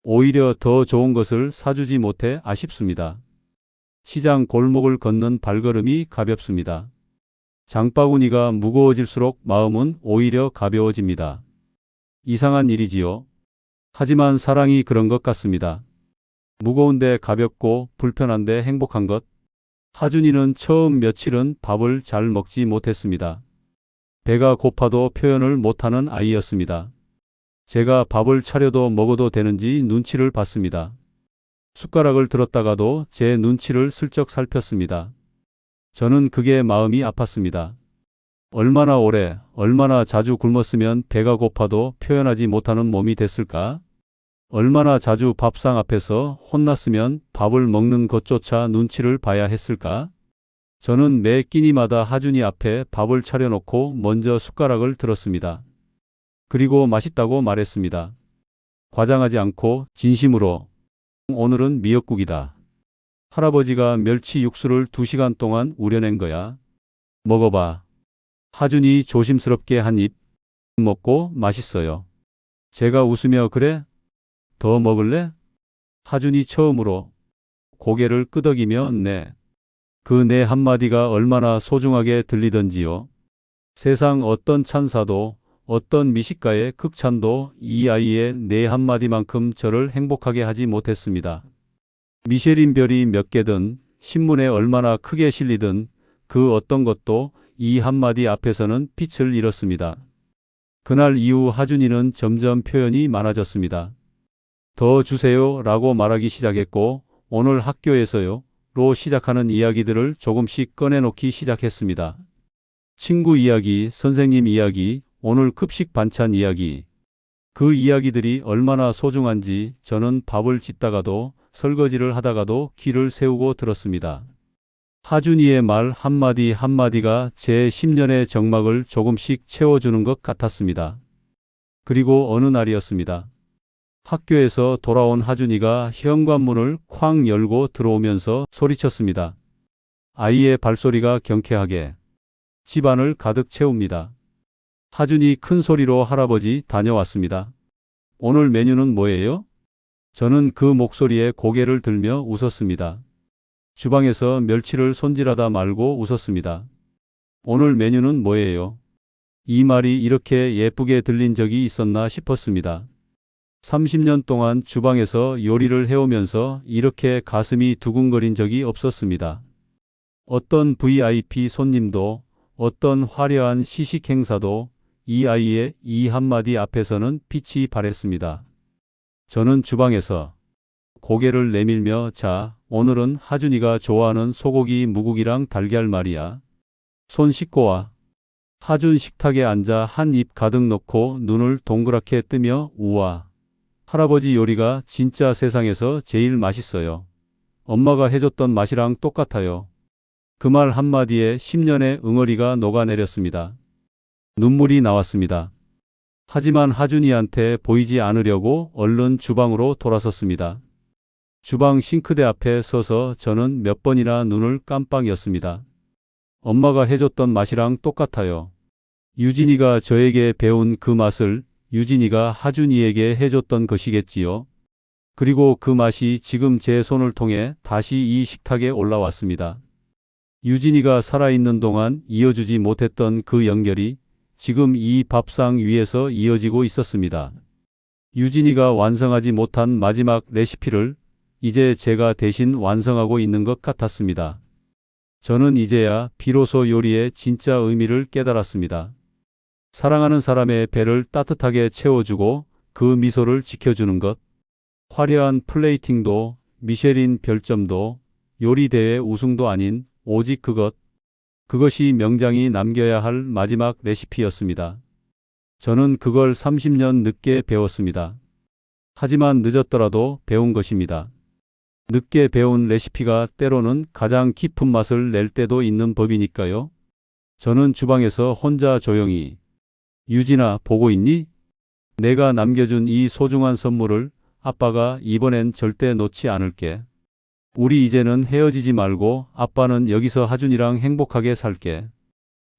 오히려 더 좋은 것을 사주지 못해 아쉽습니다. 시장 골목을 걷는 발걸음이 가볍습니다. 장바구니가 무거워질수록 마음은 오히려 가벼워집니다. 이상한 일이지요. 하지만 사랑이 그런 것 같습니다. 무거운데 가볍고 불편한데 행복한 것. 하준이는 처음 며칠은 밥을 잘 먹지 못했습니다. 배가 고파도 표현을 못하는 아이였습니다. 제가 밥을 차려도 먹어도 되는지 눈치를 봤습니다. 숟가락을 들었다가도 제 눈치를 슬쩍 살폈습니다. 저는 그게 마음이 아팠습니다. 얼마나 오래, 얼마나 자주 굶었으면 배가 고파도 표현하지 못하는 몸이 됐을까? 얼마나 자주 밥상 앞에서 혼났으면 밥을 먹는 것조차 눈치를 봐야 했을까? 저는 매 끼니마다 하준이 앞에 밥을 차려놓고 먼저 숟가락을 들었습니다. 그리고 맛있다고 말했습니다. 과장하지 않고 진심으로 오늘은 미역국이다. 할아버지가 멸치 육수를 2시간 동안 우려낸 거야. 먹어봐. 하준이 조심스럽게 한 입 먹고 맛있어요. 제가 웃으며 그래? 더 먹을래? 하준이 처음으로 고개를 끄덕이며 네. 그 네 한마디가 얼마나 소중하게 들리던지요. 세상 어떤 찬사도 어떤 미식가의 극찬도 이 아이의 네 한마디만큼 저를 행복하게 하지 못했습니다. 미쉐린 별이 몇 개든 신문에 얼마나 크게 실리든 그 어떤 것도 이 한마디 앞에서는 빛을 잃었습니다. 그날 이후 하준이는 점점 표현이 많아졌습니다. 더 주세요 라고 말하기 시작했고 오늘 학교에서요 로 시작하는 이야기들을 조금씩 꺼내놓기 시작했습니다. 친구 이야기, 선생님 이야기, 오늘 급식 반찬 이야기. 그 이야기들이 얼마나 소중한지 저는 밥을 짓다가도 설거지를 하다가도 귀를 세우고 들었습니다. 하준이의 말 한마디 한마디가 제 10년의 정막을 조금씩 채워주는 것 같았습니다. 그리고 어느 날이었습니다. 학교에서 돌아온 하준이가 현관문을 쾅 열고 들어오면서 소리쳤습니다. 아이의 발소리가 경쾌하게 집안을 가득 채웁니다. 하준이 큰 소리로 할아버지 다녀왔습니다. 오늘 메뉴는 뭐예요? 저는 그 목소리에 고개를 들며 웃었습니다. 주방에서 멸치를 손질하다 말고 웃었습니다. 오늘 메뉴는 뭐예요? 이 말이 이렇게 예쁘게 들린 적이 있었나 싶었습니다. 30년 동안 주방에서 요리를 해오면서 이렇게 가슴이 두근거린 적이 없었습니다. 어떤 VIP 손님도 어떤 화려한 시식 행사도 이 아이의 이 한마디 앞에서는 빛이 발했습니다. 저는 주방에서 고개를 내밀며 자, 오늘은 하준이가 좋아하는 소고기 무국이랑 달걀 말이야. 손 씻고 와. 하준 식탁에 앉아 한 입 가득 넣고 눈을 동그랗게 뜨며 우와. 할아버지 요리가 진짜 세상에서 제일 맛있어요. 엄마가 해줬던 맛이랑 똑같아요. 그 말 한마디에 10년의 응어리가 녹아내렸습니다. 눈물이 나왔습니다. 하지만 하준이한테 보이지 않으려고 얼른 주방으로 돌아섰습니다. 주방 싱크대 앞에 서서 저는 몇 번이나 눈을 깜빡였습니다. 엄마가 해줬던 맛이랑 똑같아요. 유진이가 저에게 배운 그 맛을 유진이가 하준이에게 해줬던 것이겠지요. 그리고 그 맛이 지금 제 손을 통해 다시 이 식탁에 올라왔습니다. 유진이가 살아있는 동안 이어주지 못했던 그 연결이 지금 이 밥상 위에서 이어지고 있었습니다. 유진이가 완성하지 못한 마지막 레시피를 이제 제가 대신 완성하고 있는 것 같았습니다. 저는 이제야 비로소 요리의 진짜 의미를 깨달았습니다. 사랑하는 사람의 배를 따뜻하게 채워주고 그 미소를 지켜주는 것. 화려한 플레이팅도 미쉐린 별점도 요리 대회 우승도 아닌 오직 그것. 그것이 명장이 남겨야 할 마지막 레시피였습니다. 저는 그걸 30년 늦게 배웠습니다. 하지만 늦었더라도 배운 것입니다. 늦게 배운 레시피가 때로는 가장 깊은 맛을 낼 때도 있는 법이니까요. 저는 주방에서 혼자 조용히 유진아 보고 있니? 내가 남겨준 이 소중한 선물을 아빠가 이번엔 절대 놓지 않을게. 우리 이제는 헤어지지 말고 아빠는 여기서 하준이랑 행복하게 살게.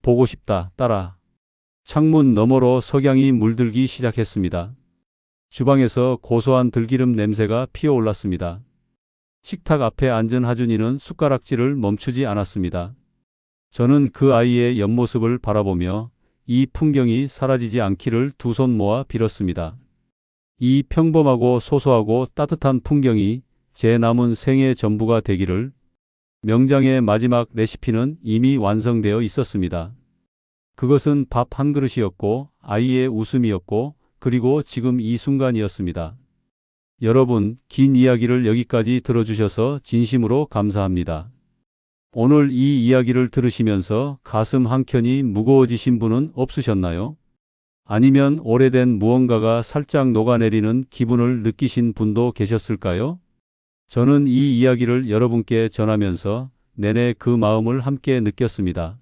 보고 싶다, 딸아. 창문 너머로 석양이 물들기 시작했습니다. 주방에서 고소한 들기름 냄새가 피어올랐습니다. 식탁 앞에 앉은 하준이는 숟가락질을 멈추지 않았습니다. 저는 그 아이의 옆모습을 바라보며 이 풍경이 사라지지 않기를 두 손 모아 빌었습니다. 이 평범하고 소소하고 따뜻한 풍경이 제 남은 생의 전부가 되기를. 명장의 마지막 레시피는 이미 완성되어 있었습니다. 그것은 밥 한 그릇이었고 아이의 웃음이었고 그리고 지금 이 순간이었습니다. 여러분, 긴 이야기를 여기까지 들어주셔서 진심으로 감사합니다. 오늘 이 이야기를 들으시면서 가슴 한켠이 무거워지신 분은 없으셨나요? 아니면 오래된 무언가가 살짝 녹아내리는 기분을 느끼신 분도 계셨을까요? 저는 이 이야기를 여러분께 전하면서 내내 그 마음을 함께 느꼈습니다.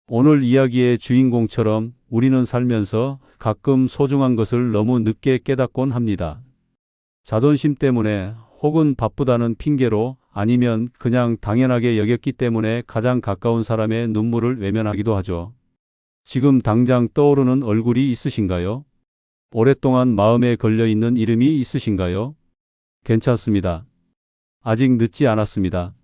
오늘 이야기의 주인공처럼 우리는 살면서 가끔 소중한 것을 너무 늦게 깨닫곤 합니다. 자존심 때문에 혹은 바쁘다는 핑계로 아니면 그냥 당연하게 여겼기 때문에 가장 가까운 사람의 눈물을 외면하기도 하죠. 지금 당장 떠오르는 얼굴이 있으신가요? 오랫동안 마음에 걸려 있는 이름이 있으신가요? 괜찮습니다. 아직 늦지 않았습니다.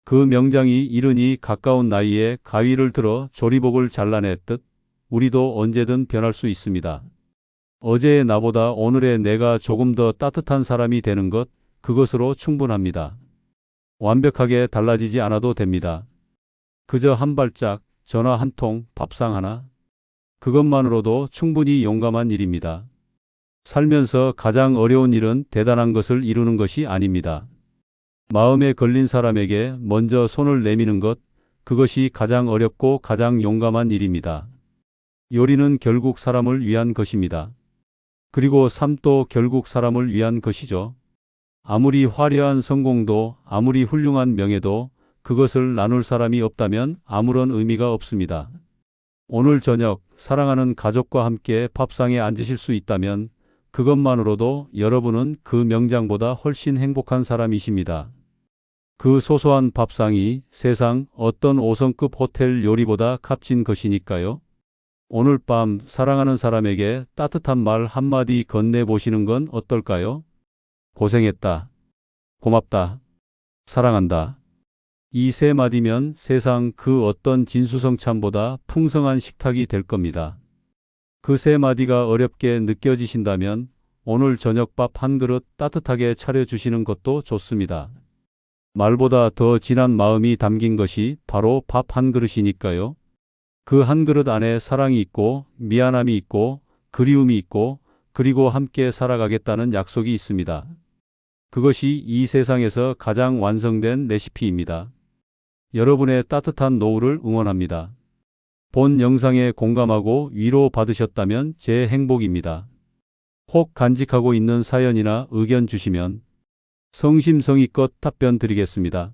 그 명장이 이르니 가까운 나이에 가위를 들어 조리복을 잘라냈듯 우리도 언제든 변할 수 있습니다. 어제의 나보다 오늘의 내가 조금 더 따뜻한 사람이 되는 것, 그것으로 충분합니다. 완벽하게 달라지지 않아도 됩니다. 그저 한 발짝, 전화 한 통, 밥상 하나. 그것만으로도 충분히 용감한 일입니다. 살면서 가장 어려운 일은 대단한 것을 이루는 것이 아닙니다. 마음에 걸린 사람에게 먼저 손을 내미는 것, 그것이 가장 어렵고 가장 용감한 일입니다. 요리는 결국 사람을 위한 것입니다. 그리고 삶도 결국 사람을 위한 것이죠. 아무리 화려한 성공도, 아무리 훌륭한 명예도 그것을 나눌 사람이 없다면 아무런 의미가 없습니다. 오늘 저녁 사랑하는 가족과 함께 밥상에 앉으실 수 있다면 그것만으로도 여러분은 그 명장보다 훨씬 행복한 사람이십니다. 그 소소한 밥상이 세상 어떤 5성급 호텔 요리보다 값진 것이니까요. 오늘 밤 사랑하는 사람에게 따뜻한 말 한마디 건네보시는 건 어떨까요? 고생했다. 고맙다. 사랑한다. 이 세 마디면 세상 그 어떤 진수성찬보다 풍성한 식탁이 될 겁니다. 그 세 마디가 어렵게 느껴지신다면 오늘 저녁 밥 한 그릇 따뜻하게 차려주시는 것도 좋습니다. 말보다 더 진한 마음이 담긴 것이 바로 밥 한 그릇이니까요. 그 한 그릇 안에 사랑이 있고 미안함이 있고 그리움이 있고 그리고 함께 살아가겠다는 약속이 있습니다. 그것이 이 세상에서 가장 완성된 레시피입니다. 여러분의 따뜻한 노후를 응원합니다. 본 영상에 공감하고 위로 받으셨다면 제 행복입니다. 혹 간직하고 있는 사연이나 의견 주시면 성심성의껏 답변 드리겠습니다.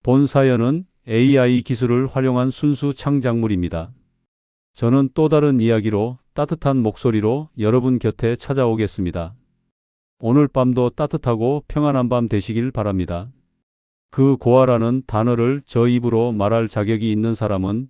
본 사연은 AI 기술을 활용한 순수 창작물입니다. 저는 또 다른 이야기로 따뜻한 목소리로 여러분 곁에 찾아오겠습니다. 오늘 밤도 따뜻하고 평안한 밤 되시길 바랍니다. 그 고아라는 단어를 저 입으로 말할 자격이 있는 사람은